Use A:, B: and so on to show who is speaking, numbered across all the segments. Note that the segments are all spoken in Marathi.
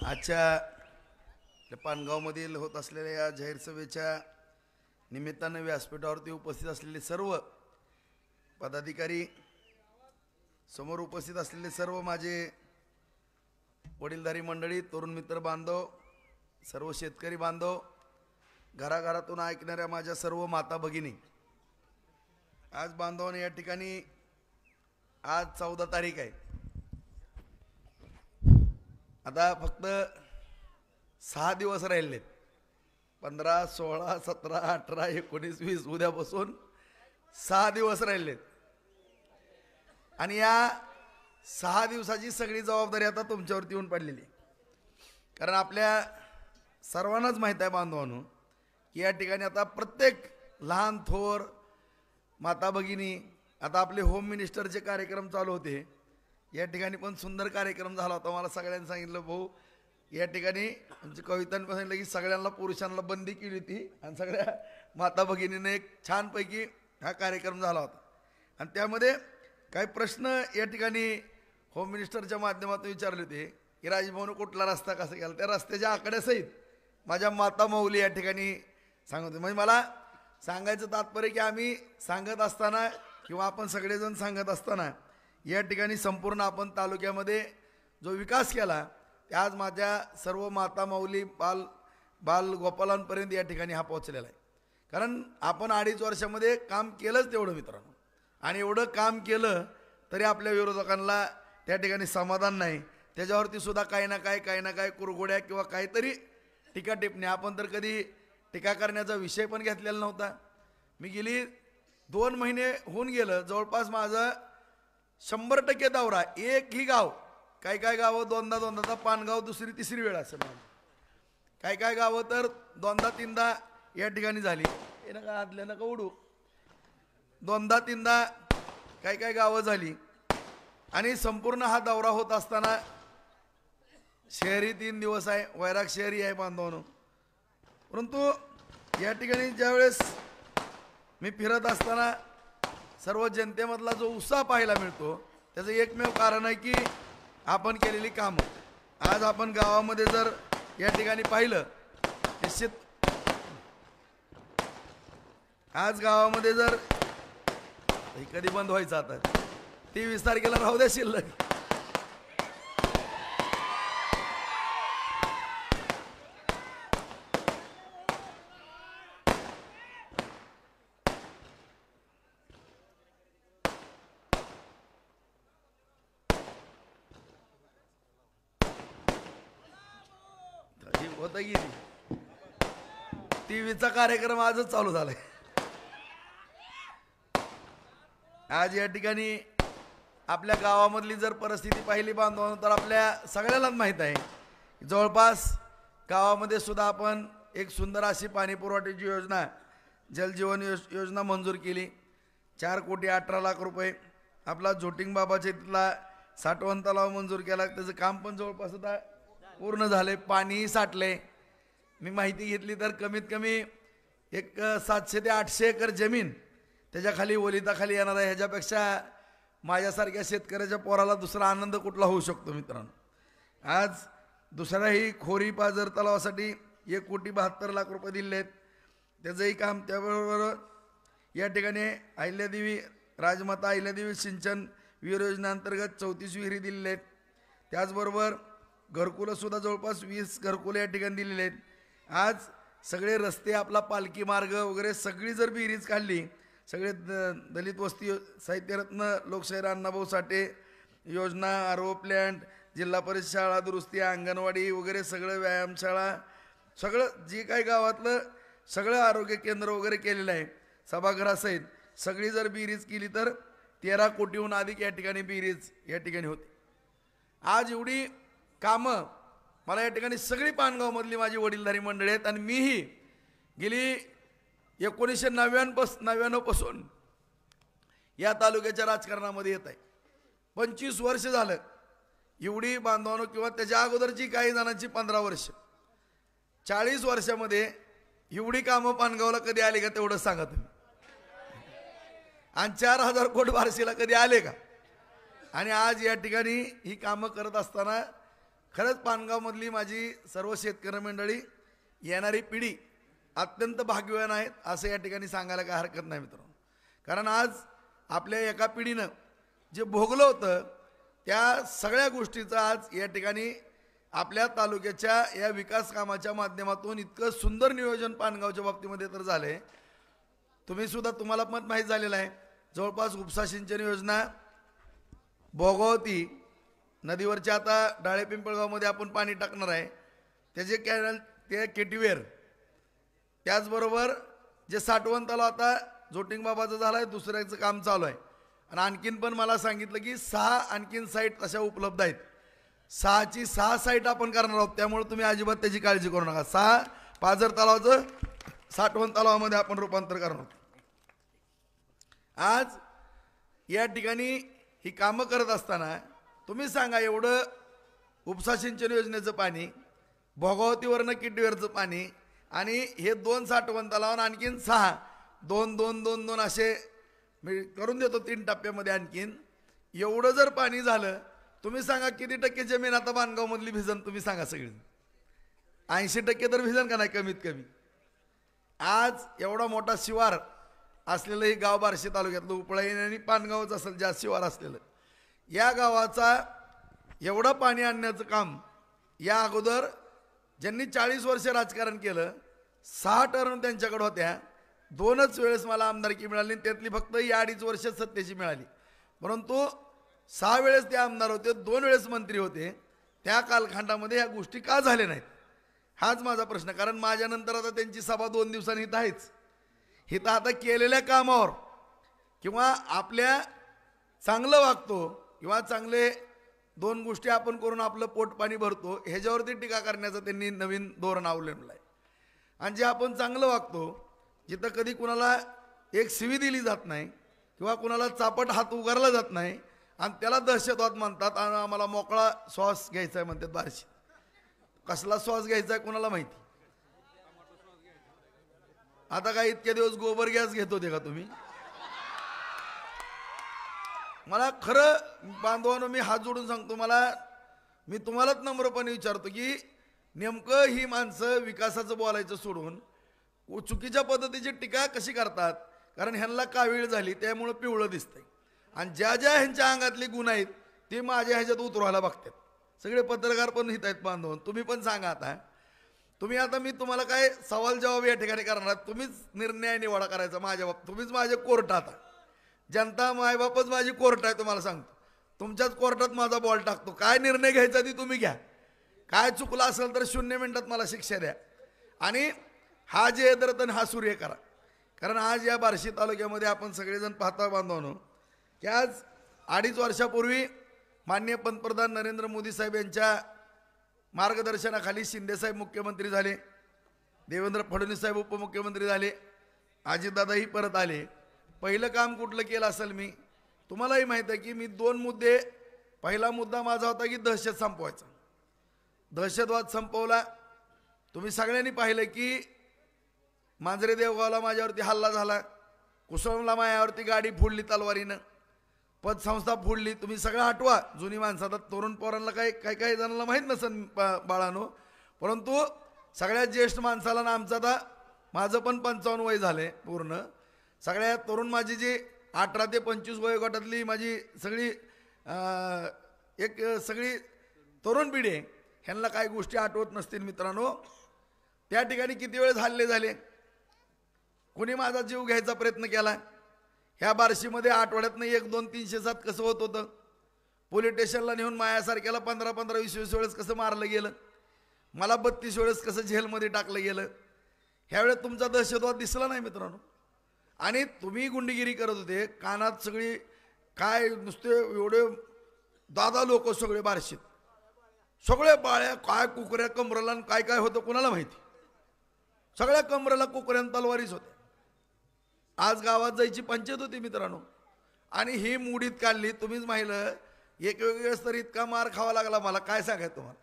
A: आजच्या पानगावमधील होत असलेल्या या जाहीर सभेच्या निमित्ताने व्यासपीठावरती उपस्थित असलेले सर्व पदाधिकारी, समोर उपस्थित असलेले सर्व माझे वडीलधारी मंडळी, तरुण मित्र बांधव, सर्व शेतकरी बांधव, घराघरातून ऐकणाऱ्या माझ्या सर्व माता भगिनी, आज बांधवांनी या ठिकाणी आज 14 तारीख आहे. आता फक्त 6 दिवस राहिलेत. 15, 16, 17, 18, 19, 20 उद्यापासून 6 दिवस राहिलेत. आणि या 6 दिवसाची सगळी जबाबदारी आता तुमच्यावरती येऊन पडलेली. कारण आपल्या सर्वांनाच माहीत आहे बांधवांनो की या ठिकाणी आता प्रत्येक लहान थोर माता भगिनी, आता आपले होम मिनिस्टरचे कार्यक्रम चालू होते. या ठिकाणी पण सुंदर कार्यक्रम झाला होता. मला सगळ्यांनी सांगितलं, भाऊ या ठिकाणी आमच्या कवितांनी सांगितलं की सगळ्यांना पुरुषांना बंदी केली होती आणि सगळ्या माता भगिनीने एक छानपैकी हा कार्यक्रम झाला होता. आणि त्यामध्ये काही प्रश्न या ठिकाणी होम मिनिस्टरच्या माध्यमातून विचारले होते की राजभवन कुठला रस्ता कसा गेला. त्या रस्त्याच्या आकड्यासहित माझ्या माता माऊली या ठिकाणी सांगत होते. म्हणजे मला सांगायचं तात्पर्य की आम्ही सांगत असताना किंवा आपण सगळेजण सांगत असताना या ठिकाणी संपूर्ण आपण तालुक्यामध्ये जो विकास केला ते आज माझ्या सर्व माता माऊली बाल गोपालांपर्यंत या ठिकाणी हा पोहोचलेला आहे. कारण आपण 2.5 वर्षामध्ये काम केलंच तेवढं मित्रांनो. आणि एवढं काम केलं तरी आपल्या विरोधकांना त्या ठिकाणी समाधान नाही. त्याच्यावरती सुद्धा काही ना काय कुरघोड्या किंवा काहीतरी टीका टिप्पणी. आपण तर कधी टीका करण्याचा विषय पण घेतलेला नव्हता. मी गेली 2 महिने होऊन गेलं, जवळपास माझं 100% दौरा. एकही गाव, काय गावं दोनदा पानगाव 2री 3री वेळ असेल. काय गावं तर 2दा-3दा या ठिकाणी झाली. हे नका आदल्या नका उडू. 2दा-3दा काय गावं झाली. आणि संपूर्ण हा दौरा होत असताना शहरी 3 दिवस आहे, वैराग शहरी आहे बांधवांनो. परंतु या ठिकाणी ज्यावेळेस मी फिरत असताना सर्व जनतेमधला जो उत्साह पाहायला मिळतो त्याचं एकमेव कारण आहे की आपण केलेली कामं. आज आपण गावामध्ये जर या ठिकाणी पाहिलं, निश्चित आज गावामध्ये जर कधी बंद व्हायचं आता 23 तारखेला राहू द्या शिल्लक. होता की 23चा कार्यक्रम आजच चालू झालाय. आज या ठिकाणी आपल्या गावामधली जर परिस्थिती पाहिली बांधवांनो तर आपल्या सगळ्यालाच माहीत आहे. जवळपास गावामध्ये सुद्धा आपण एक सुंदर अशी पाणी पुरवठ्याची योजना, जलजीवन योजना मंजूर केली. 4 कोटी 18 लाख रुपये. आपला जोटिंग बाबाच्या तिथला साठवण तलाव मंजूर केला. त्याचं काम पण जवळपास आता पूर्ण झाले. पाणीही साठले. मी माहिती घेतली तर कमीत कमी एक 700 ते 800 एकर जमीन त्याच्याखाली ओलिताखाली येणार आहे. ह्याच्यापेक्षा माझ्यासारख्या शेतकऱ्याच्या पोराला दुसरा आनंद कुठला होऊ शकतो मित्रांनो. आज दुसऱ्याही खोरी पाझर तलावासाठी 1 कोटी 72 लाख रुपये दिले आहेत. त्याचंही काम. त्याबरोबर या ठिकाणी अहिल्यादेवी राजमाता अहिल्यादेवी सिंचन विहीर योजनेअंतर्गत 34 विहिरी दिलेल्या आहेत. त्याचबरोबर घरकुलंसुद्धा जवळपास 20 घरकुलं या ठिकाणी दिलेले आहेत. आज सगळे रस्ते, आपला पालखी मार्ग वगैरे सगळी जर बेरीज काढली, सगळे दलित वस्ती साहित्यरत्न लोकशाहीर अण्णाभाऊ साठे योजना, आरओ प्लॅन्ट, जिल्हा परिषद शाळा दुरुस्ती, अंगणवाडी वगैरे सगळं, व्यायामशाळा, सगळं जे काही गावातलं सगळं आरोग्य केंद्र वगैरे केलेलं आहे सभागृहासहित. सगळी जर बेरीज केली तर 13 कोटीहून अधिक या ठिकाणी बेरीज या ठिकाणी होती. आज एवढी कामं मला या ठिकाणी सगळी पानगावमधली माझी वडीलधारी मंडळी आहेत. आणि मीही गेली 1999 पासून या तालुक्याच्या राजकारणामध्ये येत आहे. 25 वर्ष झालं. एवढी बांधवांनो किंवा त्याच्या अगोदरची काही जणांची 15 वर्ष, 40 वर्षामध्ये एवढी कामं पानगावला कधी आली का तेवढं सांगा तुम्ही. आणि 4000 कोटी बार्शीला कधी आले का? आणि आज या ठिकाणी ही कामं करत असताना खरंच पानगावमधली माझी सर्व शेतकरी मंडळी, येणारी पिढी अत्यंत भाग्यवान आहेत असं या ठिकाणी सांगायला काय हरकत नाही मित्रांनो. कारण आज आपल्या एका पिढीनं जे भोगलं होतं त्या सगळ्या गोष्टीचं आज या ठिकाणी आपल्या तालुक्याच्या या विकास कामाच्या माध्यमातून इतकं सुंदर नियोजन पानगावच्या बाबतीमध्ये तर झालंय. तुम्ही सुद्धा, तुम्हाला पण माहीत झालेलं आहे, जवळपास उपसा सिंचन योजना भोगावती नदीवरच्या आता डाळे पिंपळगावमध्ये आपण पाणी टाकणार आहे त्याचे कॅनल, ते केटीवेर, त्याचबरोबर जे साठवण तलाव आता जोटिंग बाबाचं झालं आहे, दुसऱ्याचं काम चालू आहे. आणि आणखीन पण मला सांगितलं की 6 आणखीन साईट तशा उपलब्ध आहेत. 6ची 6 साईट आपण करणार आहोत. त्यामुळे तुम्ही अजिबात त्याची काळजी करू नका. 6 पाझर तलावाचं साठवण तलावामध्ये आपण रूपांतर करणार आहोत. आज या ठिकाणी ही कामं करत असताना तुम्ही सांगा, एवढं उपसा सिंचन योजनेचं पाणी, भोगावतीवरनं किडीवरचं पाणी आणि हे 2 साठवण तलाव आणखीन 6, 2 असे मी करून देतो 3 टप्प्यामध्ये. आणखीन एवढं जर पाणी झालं, तुम्ही सांगा किती टक्के जमीन आता बांधगावमधली भिजन? तुम्ही सांगा सगळी. 80% तर भिजन का नाही कमीत कमी. आज एवढा मोठा शिवार असलेलं हे गाव बार्शी तालुक्यातलं उपळाई आणि पानगावच असेल जास्त शिवार असलेलं, या गावाचा एवढं पाणी आणण्याचं काम या अगोदर ज्यांनी 40 वर्ष राजकारण केलं, 6 टर्म त्यांच्याकडे होत्या, 2च वेळेस मला आमदारकी मिळाली, त्यातली फक्त या 2.5 वर्ष सत्तेची मिळाली. परंतु 6 वेळेस ते आमदार होते, 2 वेळेस मंत्री होते. त्या कालखंडामध्ये ह्या गोष्टी का झाल्या नाहीत हाच माझा प्रश्न. कारण माझ्यानंतर आता त्यांची सभा 2 दिवसांनी इथं आहेच. इथं आता केलेल्या कामावर किंवा आपल्या चांगलं वागतो किंवा चांगले 2 गोष्टी आपण करून आपलं पोट पाणी भरतो ह्याच्यावरती टीका करण्याचं त्यांनी नवीन धोरण अवलंबलं आहे. आणि जे आपण चांगलं वागतो, जिथं कधी कुणाला एक शिवी दिली जात नाही किंवा कुणाला चापट हात उगारला जात नाही आणि त्याला दहशतवाद म्हणतात आणि आम्हाला मोकळा श्वास घ्यायचा आहे म्हणतात बार्शी. कसला श्वास घ्यायचा आहे कुणाला माहिती. आता काय इतके दिवस गोबर गॅस घेत होते का तुम्ही? मला खरं बांधवानो, मी हात जोडून सांगतो, मी तुम्हालाच नम्रपणे विचारतो की नेमकं ही माणसं विकासाचं बोलायचं सोडून चुकीच्या पद्धतीची टीका कशी करतात? कारण ह्यांना कावीळ झाली त्यामुळं पिवळं दिसतंय आणि ज्या ज्या ह्यांच्या अंगातले गुण आहेत ते माझ्या ह्याच्यात उतरवायला बघतात. सगळे पत्रकार पण हित आहेत बांधवून. तुम्ही पण सांगा आता, मी तुम्हाला काय सवाल जवाब या ठिकाणी करणार, तुम्हीच निर्णय निवाडा करायचा माझ्या बाबत. तुम्हीच माझे कोर्ट, आता जनता मायबापच माझी कोर्ट आहे. तुम्हाला सांगतो, तुमच्याच कोर्टात माझा बॉल टाकतो. काय निर्णय घ्यायचा ती तुम्ही घ्या. काय चुकलं असेल तर 0 मिनिटात मला शिक्षा द्या आणि हा जे दर्तन हा सूर्य करा. कारण आज या बार्शी तालुक्यामध्ये आपण सगळेजण पाहता बांधवानो की आज 2.5 वर्षापूर्वी माननीय पंतप्रधान नरेंद्र मोदी साहेब यांच्या मार्गदर्शनाखाली शिंदेसाहेब मुख्यमंत्री झाले, देवेंद्र फडणवीस साहेब उपमुख्यमंत्री झाले, अजितदादाही परत आले. पहिलं काम कुठलं केलं असेल मी तुम्हालाही माहीत आहे की मी 2 मुद्दे, पहिला मुद्दा माझा होता की दहशत संपवायचा. दहशतवाद संपवला. तुम्ही सगळ्यांनी पाहिलं की मांजरे देवगावला माझ्यावरती हल्ला झाला, कुसळला माझ्यावरती गाडी फोडली तलवारीनं, पतसंस्था फोडली. तुम्ही सगळं आठवा. जुनी माणसं, आता तरुण पोरांना काही जणांना माहीत नसेल बाळानो, परंतु सगळ्यात ज्येष्ठ माणसाला ना आमचं, आता माझं पण 55 वय झाले पूर्ण, सगळ्यात तरुण माझी जी 18 ते 25 वयोगटातली माझी सगळी सगळी तरुण पिढी आहे, ह्यांना काही गोष्टी आठवत नसतील मित्रांनो. त्या ठिकाणी किती वेळेस हल्ले झाले, कोणी माझा जीव घ्यायचा प्रयत्न केला. ह्या बार्शीमध्ये आठवड्यातनं 1, 2, 307 कसं होत होतं. पोलीस स्टेशनला नेऊन मायासारख्याला 15, 20 वेळेस कसं मारलं गेलं, मला 32 वेळेस कसं जेलमध्ये टाकलं गेलं. ह्यावेळेस तुमचा दहशतवाद दिसला नाही मित्रांनो. आणि तुम्ही गुंडगिरी करत होते, कानात सगळी काय नुसते एवढे दादा लोक सगळे बार्शीत, सगळे बाळ्या, काय कुकऱ्या कमरेला काय काय होतं कुणाला माहिती. सगळ्या कमरेला कुकऱ्या तलवारीच होत्या. आज गावात जायची पंचायत होती मित्रांनो आणि ही मुडीत काढली. तुम्हीच माहिलं, एक वेळेस तर इतका मार खावा लागला मला, काय सांगायचं तुम्हाला.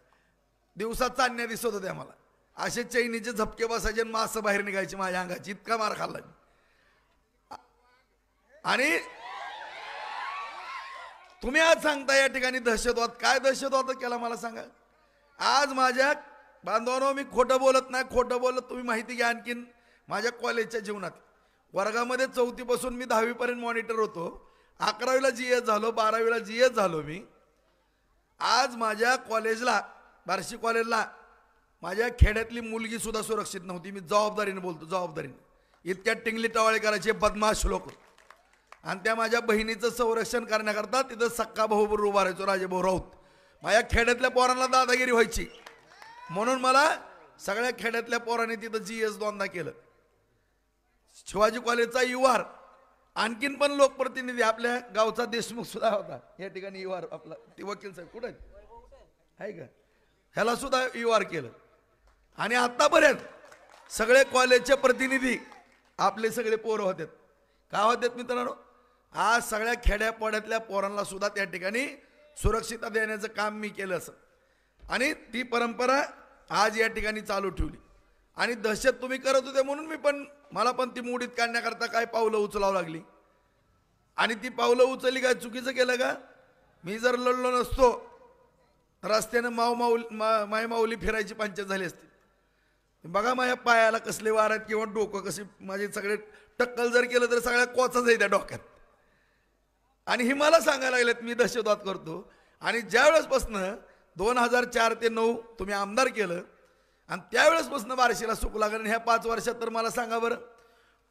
A: दिवसात चांदण्या दिसत होत्या मला, असे चैनीचे झपके बसायचे, मास बाहेर निघायची माझ्या अंगाची, इतका मार खाल्ला मी. आणि तुम्ही आज सांगता या ठिकाणी दहशतवाद, काय दहशतवाद केला मला सांगा. आज माझ्या बांधवांनो, मी खोटं बोलत नाही, खोटं बोलत तुम्ही माहिती घ्या. आणखीन माझ्या कॉलेजच्या जीवनात वर्गामध्ये 4थी पासून मी 10वी पर्यंत मॉनिटर होतो. 11वीला GS झालो, 12वीला GS झालो मी. आज माझ्या कॉलेजला, बार्शी कॉलेजला माझ्या खेड्यातली मुलगी सुद्धा सुरक्षित नव्हती. मी जबाबदारीने बोलतो, जबाबदारीने. इतक्या टिंगली टवाळे करायचे बदमाश लोक. आणि त्या माझ्या बहिणीचं संरक्षण करण्याकरता तिथं सक्का भाऊ बरोबर उभा राहायचो, राजेभाऊ राऊत. माझ्या खेड्यातल्या पोरांना दादागिरी व्हायची, म्हणून मला सगळ्या खेड्यातल्या पोरांनी तिथं GS 2दा केलं. शिवाजी कॉलेजचा युवार, आणखीन पण लोकप्रतिनिधी, आपल्या गावचा देशमुख सुद्धा होता या ठिकाणी युवार. आपला ती वकील साहेब कुठे आहे का, ह्याला सुद्धा युवार केलं. आणि आतापर्यंत सगळे कॉलेजचे प्रतिनिधी आपले सगळे पोरं होते. का होतात मित्रांनो? आज सगळ्या खेड्यापाड्यातल्या पोरांना सुद्धा त्या ठिकाणी सुरक्षितता देण्याचं काम मी केलं असं. आणि ती परंपरा आज या ठिकाणी चालू ठेवली. आणि दहशत तुम्ही करत होते म्हणून मला पण ती मोडीत काढण्याकरता काय पावलं उचलावं लागली. आणि ती पावलं उचलली काय चुकीचं केलं का? मी जर लढलो नसतो रस्त्यानं माय माऊली फिरायची पंचायत झाली असती. बघा माझ्या पायाला कसले वार आहेत किंवा डोकं कसे माझे सगळे, टक्कल जर केलं तर सगळ्या कोचाच आहे त्या डोक्यात. आणि ही मला सांगायला लागलेत मी दहशतवाद करतो. आणि ज्यावेळेसपासून 2004 ते 2009 तुम्ही आमदार केलं आणि त्यावेळेसपासून बार्शीला सुख लागलं. ह्या 5 वर्षात तर मला सांगा बरं,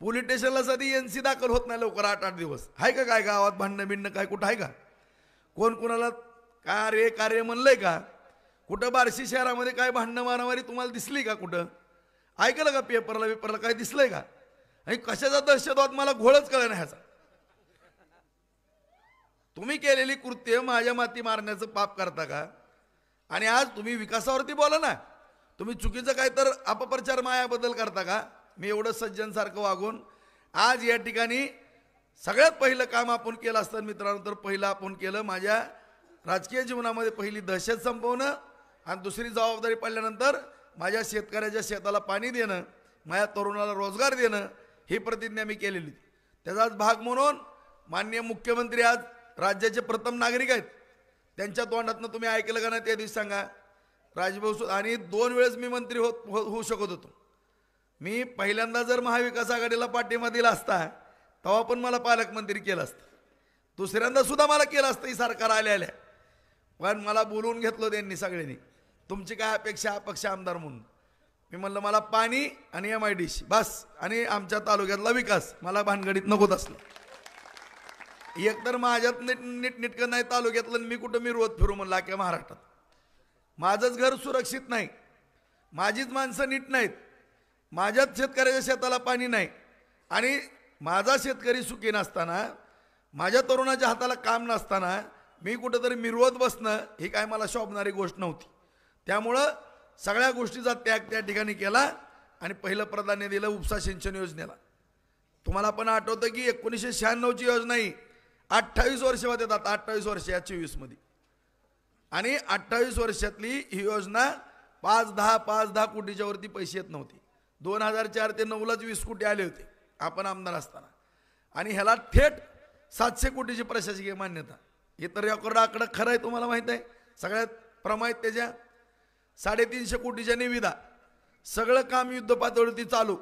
A: पोलीस स्टेशनला सध्या NC दाखल होत नाही लवकर 8-8 दिवस. आहे का काय गावात भांडणं बिंडणं काय कुठं आहे का? कोण कोणाला कार्य म्हणलंय का? कुठं बार्शी शहरामध्ये काय भांडणं मारामारी तुम्हाला दिसली का? कुठं ऐकलं का? पेपरला काय दिसलंय का? आणि कशाचा दहशतवाद मला घोळच कळलं नाही ह्याचा. तुम्ही केलेली कृत्य माझ्या माती मारण्याचं पाप करता का? आणि आज तुम्ही विकासावरती बोला ना. तुम्ही चुकीचं काय तर अपप्रचार मायाबद्दल करता का? मी एवढं सज्जनसारखं वागून आज या ठिकाणी सगळ्यात पहिलं काम आपण केलं असतं मित्रांनो, तर पहिलं आपण केलं माझ्या राजकीय जीवनामध्ये पहिली दहशत संपवणं आणि दुसरी जबाबदारी पडल्यानंतर माझ्या शेतकऱ्याच्या शेताला पाणी देणं, माझ्या तरुणाला रोजगार देणं, ही प्रतिज्ञा मी केलेली. त्याचाच भाग म्हणून माननीय मुख्यमंत्री आज राज्याचे प्रथम नागरिक आहेत. त्यांच्या तोंडातनं तुम्ही ऐकलं का नाही त्या दिवशी सांगा. राजभाऊ आणि 2 वेळेस मी मंत्री होऊ शकत होतो. मी पहिल्यांदा जर महाविकास आघाडीला पाठिंबा दिला असता तेव्हा पण मला पालकमंत्री केलं असतं. दुसऱ्यांदा सुद्धा मला केलं असतं ही सरकार आल्या. पण मला बोलवून घेतलं त्यांनी सगळ्यांनी, तुमची काय अपेक्षा अपक्ष आमदार म्हणून. मी म्हणलं मला पाणी आणि MIDC बस, आणि आमच्या तालुक्यातला विकास, मला भानगडीत नकोत असलं. एकतर माझ्यात नीटनेटकं नाही तालुक्यातलं, मी कुठं मी रोज फिरू म्हणलं अख्ख्या महाराष्ट्रात. माझंच घर सुरक्षित नाही, माझीच माणसं नीट नाहीत, माझ्याच शेतकऱ्याच्या शेताला पाणी नाही, आणि माझा शेतकरी सुखी नसताना, माझ्या तरुणाच्या हाताला काम नसताना मी कुठंतरी मिरवत बसणं ही काय मला शोभणारी गोष्ट नव्हती. त्यामुळं सगळ्या गोष्टीचा त्याग त्या ठिकाणी केला आणि पहिलं प्राधान्य दिलं उपसा सिंचन योजनेला. तुम्हाला पण आठवतं की 1996ची योजना ही 28 वर्ष होतात, आता 28 वर्ष या 24 आणि 28 वर्षातली ही योजना 5-10 कोटीच्या वरती पैसे येत नव्हते. 2004 ते 2009लाच 20 कोटी आले होते आपण आमदार असताना. आणि ह्याला थेट 700 कोटीची प्रशासकीय मान्यता. हे तर रेकॉर्ड आकडा खरं आहे, तुम्हाला माहीत आहे. सगळ्यात प्रमाणित त्याच्या 350 कोटीच्या निविदा, सगळं काम युद्ध पातळीवरती चालू.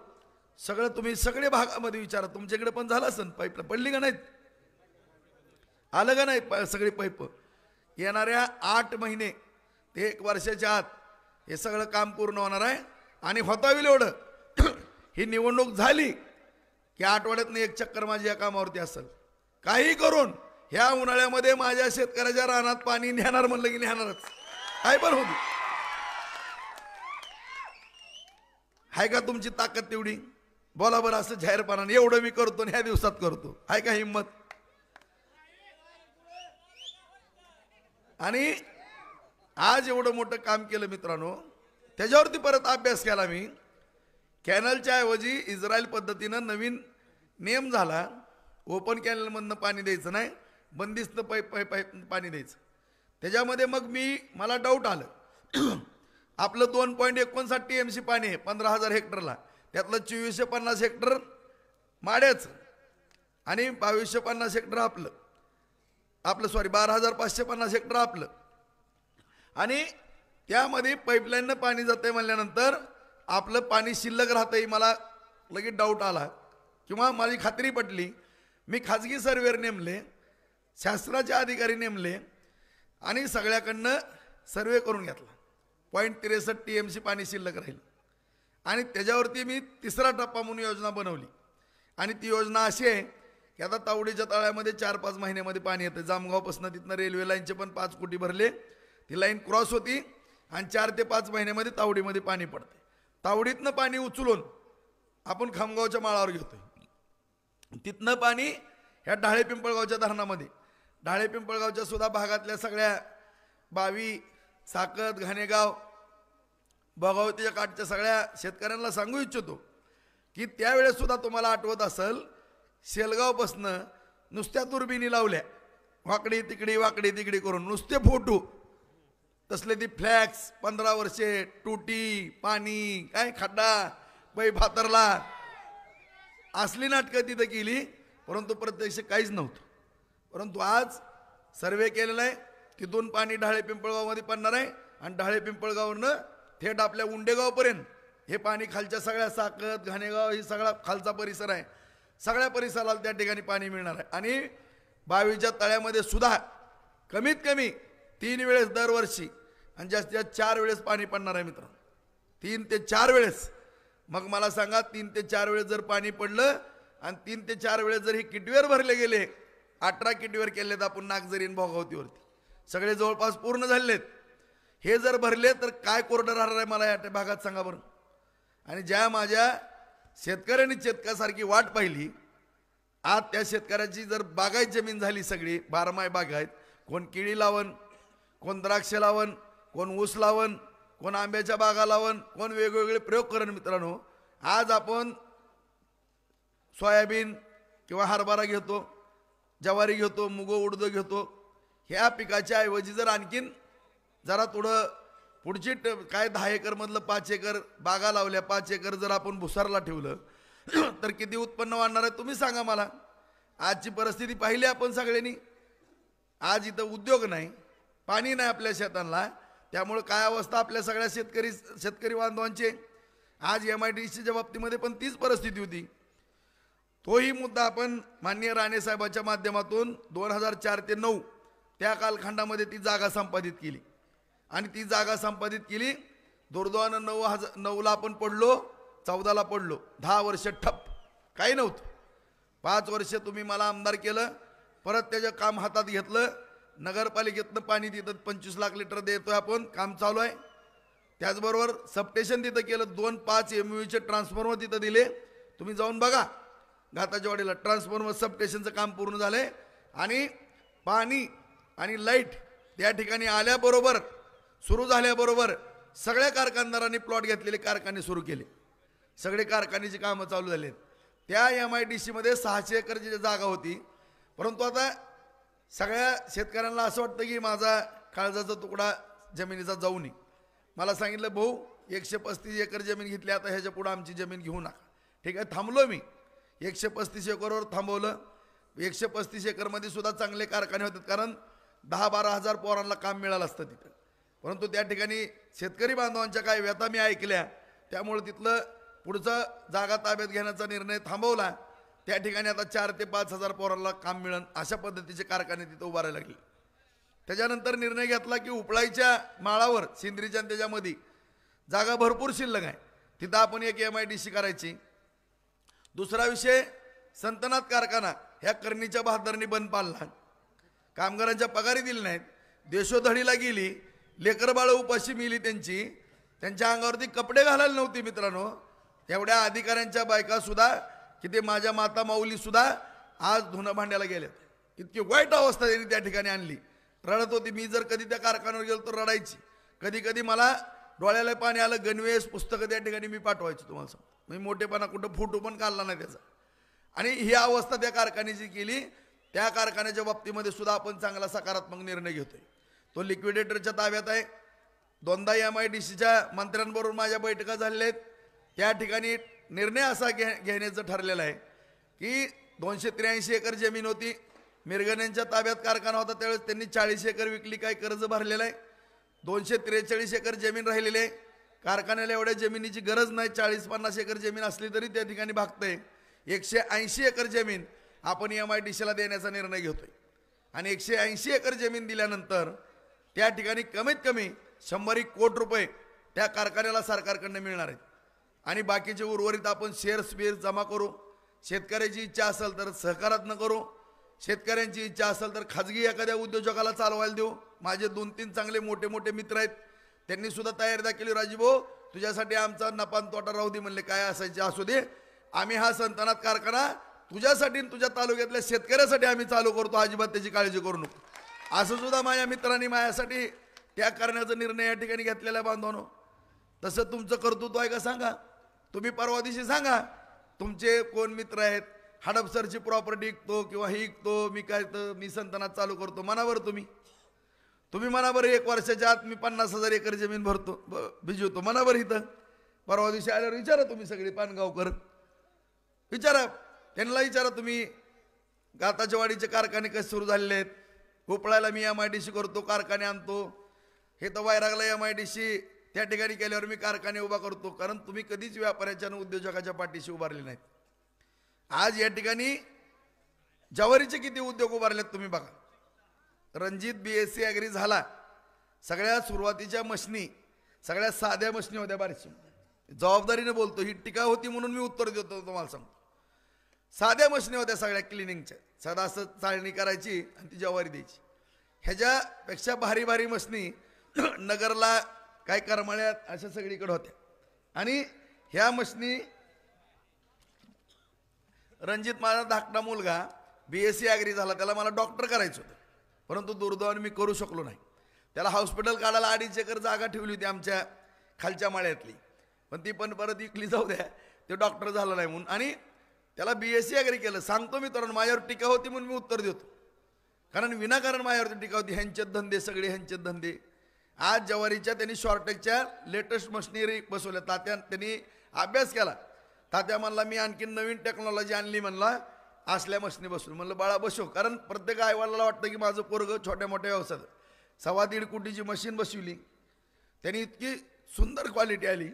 A: सगळं तुम्ही सगळे भागामध्ये विचारा, तुमच्याकडे पण झालं असेल. पाईपला पडली का नाहीत, आलं का नाही सगळी पाईप. येणाऱ्या 8 महिने ते 1 वर्षाच्या आत हे सगळं काम पूर्ण होणार आहे. आणि होताविल एवढं ही निवडणूक झाली की आठवड्यातनं 1 चक्कर माझी या कामावरती असेल. काही करून ह्या उन्हाळ्यामध्ये माझ्या शेतकऱ्याच्या रानात पाणी नेणार म्हणलं की नेणारच, काय पण होती. आहे का तुमची ताकद तेवढी? बोला बरं असं जाहीरपणाने, एवढं मी करतो ह्या दिवसात करतो. आहे का हिंमत? आणि आज एवढं मोठं काम केलं मित्रांनो. त्याच्यावरती परत अभ्यास केला मी. कॅनलच्या ऐवजी इस्रायल पद्धतीनं नवीन नियम झाला. ओपन कॅनलमधनं पाणी द्यायचं नाही, बंदिस्त पाईप पाणी द्यायचं. त्याच्यामध्ये मग मला डाऊट आलं. आपलं 2.59 TMC पाणी आहे 15,000 हेक्टरला, त्यातलं 2450 हेक्टर माड्याचं आणि 2250 हेक्टर आपलं 12,550 हेक्टर आपलं. आणि त्यामध्ये पाईपलाईननं पाणी जाते म्हणल्यानंतर आपलं पाणी शिल्लक राहतंय मला लगेच डाऊट आला किंवा माझी खात्री पटली. मी खाजगी सर्वेअर नेमले, शासनाचे अधिकारी नेमले आणि सगळ्याकडनं सर्वे करून घेतला. 0.63 TMC पाणी शिल्लक राहील आणि त्याच्यावरती मी तिसरा टप्पा म्हणून योजना बनवली. आणि ती योजना अशी आहे की आता तावडीच्या तळ्यामध्ये 4-5 महिन्यामध्ये पाणी येतं. जामगावपासून तिथनं रेल्वे लाईनचे पण 5 कोटी भरले, ती लाईन क्रॉस होती आणि 4 ते 5 महिन्यामध्ये तावडीमध्ये पाणी पडते. तावडीतनं पाणी उचलून आपण खामगावच्या माळावर घेतोय. तिथनं पाणी ह्या ढाळे पिंपळगावच्या धरणामध्ये, ढाळे पिंपळगावच्या सुद्धा भागातल्या सगळ्या बावी, साकत, घाणेगाव, भोगावतीच्या काठच्या सगळ्या शेतकऱ्यांना सांगू इच्छितो की त्यावेळेस सुद्धा तुम्हाला आठवत असेल शेलगावपासनं नुसत्या दुर्बिणी लावल्या, वाकडी तिकडी करून नुसते फोटो तसले ती फ्लॅक्स 15 वर्षे टुटी पाणी काय खड्डा बाई भातरला असली नाटकं तिथं केली, परंतु प्रत्यक्ष काहीच नव्हतं. परंतु आज सर्वे केलेला आहे, तिथून पाणी ढाळे पिंपळगावमध्ये पडणार आहे आणि ढाळे पिंपळगावनं थेट आपल्या उंडेगावपर्यंत हे पाणी खालच्या सगळ्या साकत घाणेगाव ही सगळा खालचा परिसर आहे, सगळ्या परिसराला त्या ठिकाणी पाणी मिळणार आहे. आणि बावीच्या तळ्यामध्ये सुद्धा कमीत कमी 3 वेळेस दरवर्षी आणि जास्तीत जास्त 4 वेळेस पाणी पडणार आहे मित्रांनो. 3 ते 4 वेळेस. मग मला सांगा 3 ते 4 वेळेस जर पाणी पडलं आणि 3 ते 4 वेळेस जर ही किटवेर भरले गेले, 18 किटवेर केलेत आपण नागझरीन भोगावतीवरती, सगळे जवळपास पूर्ण झालेत. हे जर भरले तर काय कोरडं राहणार आहे मला या भागात सांगा बरं. आणि ज्या माझ्या शेतकऱ्यांनी शेतकऱ्यासारखी वाट पाहिली, आज त्या शेतकऱ्याची जर बागायत जमीन झाली सगळी 12 बागायत, कोण केळी लावण, कोण द्राक्ष लावण, कोण ऊस लावण, कोण आंब्याच्या बागा लावण, कोण वेगवेगळे प्रयोग करण. मित्रांनो आज आपण सोयाबीन किंवा हरभरा घेतो, ज्वारी घेतो, मुग उडद घेतो. ह्या पिकाच्या ऐवजी जर आणखीन जरा थोडं पुढची काय 10 एकर मधलं 5 एकर बागा लावल्या, 5 एकर जर आपण भुसारला ठेवलं तर किती उत्पन्न वाढणार आहे तुम्ही सांगा मला. आजची परिस्थिती पाहिली आपण सगळ्यांनी. आज इथं उद्योग नाही, पाणी नाही आपल्या शेतांना, त्यामुळे काय अवस्था आपल्या सगळ्या शेतकरी बांधवांची. आज MIDCच्या बाबतीमध्ये पण तीच परिस्थिती होती. तोही मुद्दा आपण माननीय राणे साहेबांच्या माध्यमातून 2004 ते 2009 त्या कालखंडामध्ये ती जागा संपादित केली आणि ती जागा संपादित केली. दुर्दैवानं 2009ला आपण पडलो, 14ला पडलो, 10 वर्ष ठप्प, काही नव्हतं. 5 वर्ष तुम्ही मला आमदार केलं, परत त्याचं काम हातात घेतलं. नगरपालिकेतनं पाणी तिथं 25 लाख लिटर देतोय आपण, काम चालू आहे. त्याचबरोबर सबस्टेशन तिथं केलं, 2.5 MUचे ट्रान्सफॉर्मर तिथं दिले. तुम्ही जाऊन बघा घाताच्या वाडीला ट्रान्सफॉर्मर सबस्टेशनचं काम पूर्ण झालंय. आणि पाणी आणि लाईट त्या ठिकाणी आल्याबरोबर, सुरू झाल्याबरोबर सगळ्या कारखानदारांनी प्लॉट घेतलेले कारखाने सुरू केले, सगळे कारखान्याची कामं चालू झाले. त्या MIDCमध्ये 600 एकरची जागा होती. परंतु आता सगळ्या शेतकऱ्यांना असं वाटतं की माझा काळजाचा तुकडा जमिनीचा जाऊ नये. मला सांगितलं भाऊ 135 एकर जमीन घेतली, आता ह्याच्या पुढे आमची जमीन घेऊ नका. ठीक आहे, थांबलो मी. 135 एकरवर थांबवलं. 135 एकरमध्ये सुद्धा चांगले कारखाने होते, कारण 10-12 हजार पोरांना काम मिळालं असतं तिथं. परंतु त्या ठिकाणी शेतकरी बांधवांच्या काही व्यथा मी ऐकल्या, त्यामुळे तिथलं पुढचं जागा ताब्यात घेण्याचा निर्णय थांबवला. त्या ठिकाणी आता 4 ते 5 हजार पोरांना काम मिळेल अशा पद्धतीचे कारखाने तिथं उभारायला लागले. त्याच्यानंतर निर्णय घेतला की उपळाईच्या माळावर सिंद्रीच्या त्याच्यामध्ये जागा भरपूर शिल्लक आहे, तिथं आपण एक MIDC करायची. दुसरा विषय, संतनाथ कारखाना ह्या करणीच्या बहादरनी बंद पाडला, कामगारांच्या पगारी दिली नाहीत, देशोधडीला गेली, लेकरबाळ उपाशी मिली त्यांची, त्यांच्या अंगावरती कपडे घालायला नव्हते. मित्रांनो एवढ्या अधिकाऱ्यांच्या बायका सुद्धा की ते माझ्या माता माऊली सुद्धा आज धुणं भांड्याला गेल्यात. इतकी वाईट अवस्था त्यांनी त्या ठिकाणी आणली. रडत होती. मी जर कधी त्या कारखान्यावर गेलो तर रडायची. कधी कधी मला डोळ्याला पाणी आलं, गणवेश पुस्तकं त्या ठिकाणी मी पाठवायची. तुम्हाला सांगतो मी मोठेपणा कुठं फोटो पण काढला नाही त्याचा. आणि ही अवस्था त्या कारखान्याची केली. त्या कारखान्याच्या बाबतीमध्ये सुद्धा आपण चांगला सकारात्मक निर्णय घेतोय. तो लिक्विडेटरच्या ताब्यात आहे. 2दा MIDCच्या मंत्र्यांबरोबर माझ्या बैठका झालेल्या आहेत. त्या ठिकाणी निर्णय असा घेण्याचं ठरलेलं आहे की 283 एकर जमीन होती, मिरगण्यांच्या ताब्यात कारखाना होता, त्यावेळेस त्यांनी 40 एकर विकली, काय कर्ज भरलेलं आहे. 243 एकर जमीन राहिलेली आहे. कारखान्याला एवढ्या जमिनीची गरज नाही. 40-50 एकर जमीन असली तरी त्या ठिकाणी भागतंय. 180 एकर जमीन आपण MIDCला देण्याचा निर्णय घेतोय. आणि 180 एकर जमीन दिल्यानंतर त्या ठिकाणी कमीत कमी 100 कोटी रुपये त्या कारखान्याला सरकारकडनं मिळणार आहेत. आणि बाकीचे उर्वरित आपण शेअर्स जमा करू. शेतकऱ्याची इच्छा असेल तर सहकारातनं करू. शेतकऱ्यांची इच्छा असेल तर खाजगी एखाद्या उद्योजकाला चालवायला देऊ. माझे 2-3 चांगले मोठे मोठे मित्र आहेत, त्यांनी सुद्धा तयारी दाखवली. राजीभाऊ, तुझ्यासाठी आमचा नफा आणि तोटा राहू दे म्हणले, काय असायचे असू दे, आम्ही हा संतानात कारखाना तुझ्यासाठी तुझ्या तालुक्यातल्या शेतकऱ्यासाठी आम्ही चालू करतो, अजिबात त्याची काळजी करू नको. असं सुद्धा माझ्या मित्रांनी माझ्यासाठी त्याग करण्याचा निर्णय या ठिकाणी घेतलेला बांधवानो. तसं तुमचं कर्तृत्व आहे का सांगा. तुम्ही परवा दिवशी सांगा तुमचे कोण मित्र आहेत, हडपसरची प्रॉपर्टी विकतो किंवा ही विकतो, मी काय तर मी संतानात चालू करतो. मनावर तुम्ही मनावर 1 वर्षाच्या आत मी 50,000 एकर जमीन भरतो भिजवतो मनावर. इथं परवा दिवशी आल्यावर विचारा तुम्ही सगळे पानगावकर, विचारा त्यांना, विचारा तुम्ही गाताच्या वाडीचे कारखाने कसे सुरू झालेले आहेत. उपळायला मी MIDC करतो, कारखाने आणतो. हे तर वैरागला MIDC त्या ठिकाणी केल्यावर मी कारखाने उभा करतो. कारण तुम्ही कधीच व्यापाऱ्याच्या आणि उद्योजकाच्या पाठीशी उभारले नाहीत. आज या ठिकाणी ज्वारीचे किती उद्योग उभारलेत तुम्ही बघा. रणजित BSc ॲग्री झाला, सगळ्या सुरुवातीच्या मशनी सगळ्या साध्या मशनी होत्या. बारीक जबाबदारीने बोलतो, ही टीका होती म्हणून मी उत्तर देतो. तुम्हाला सांगतो, साध्या मशनी होत्या सगळ्या क्लिनिंगच्या. साधा असं चाळणी करायची आणि ती ज्वारी द्यायची. ह्याच्यापेक्षा भारी भारी मशनी नगरला काय करमाळ्यात अशा सगळीकडे होत्या. आणि ह्या मशनी रणजित माझा धाकटा मुलगा BSc ॲग्री झाला, त्याला मला डॉक्टर करायचं होतं, परंतु दुर्दैवाने मी करू शकलो नाही. त्याला हॉस्पिटल काढायला 2.5 एकर जागा ठेवली होती आमच्या खालच्या माळ्यातली, पण ती पण परत विकली, जाऊ द्या, ते डॉक्टर झालं नाही म्हणून. आणि त्याला BSc ॲग्री केलं. सांगतो मी तर माझ्यावर टीका होती म्हणून मी उत्तर देतो, कारण विनाकारण माझ्यावरती टीका होती. ह्यांचे धंदे सगळे ह्यांचे धंदे. आज ज्वारीच्या त्यांनी शॉर्टेजच्या लेटेस्ट मशिनरी बसवल्या. त्यांनी अभ्यास केला. तात्या म्हणला मी आणखीन नवीन टेक्नॉलॉजी आणली, म्हणला असल्या मशनी बसवून. म्हणलं बाळा बसव, कारण प्रत्येक आईवडिलाला वाटतं की माझं पोरगं छोट्या मोठ्या व्यवसायात. 1.25 कोटीची मशीन बसवली त्यांनी. इतकी सुंदर क्वालिटी आली.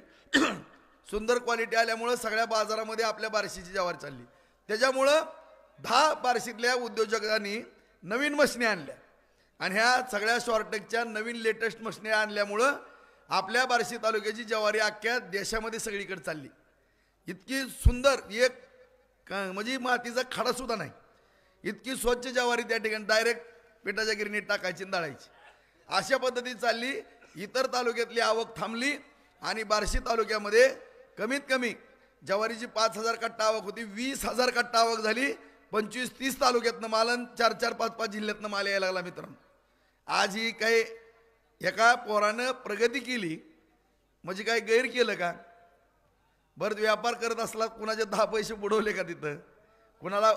A: सुंदर क्वालिटी आल्यामुळं सगळ्या बाजारामध्ये आपल्या बार्शीची ज्वारी चालली. त्याच्यामुळं 10 बार्शीतल्या उद्योजकांनी नवीन मशनी आणल्या आणि ह्या सगळ्या शॉर्टेजच्या नवीन लेटेस्ट मशनी आणल्यामुळं आपल्या बार्शी तालुक्याची ज्वारी अख्ख्या देशामध्ये सगळीकडे चालली. इतकी सुंदर, एक म्हणजे मातीचा खडा सुद्धा नाही, इतकी स्वच्छ ज्वारी त्या ठिकाणी डायरेक्ट पिठाच्या गिरणीत टाकायची आणि दळायची. अशा पद्धतीत चालली. इतर तालुक्यातली आवक थांबली आणि बार्शी तालुक्यामध्ये कमीत कमी ज्वारीची 5,000 कट्टा आवक होती, 20,000 कट्टा आवक झाली. 25-30 तालुक्यातनं माल आणि 4-4, 5-5 जिल्ह्यातनं माल यायला लागला. मित्रांनो, आज ही काही एका पोरानं प्रगती केली म्हणजे काय गैर केलं का? बरं, व्यापार करत असला कुणाचे 10 पैसे बुडवले का तिथं? कुणाला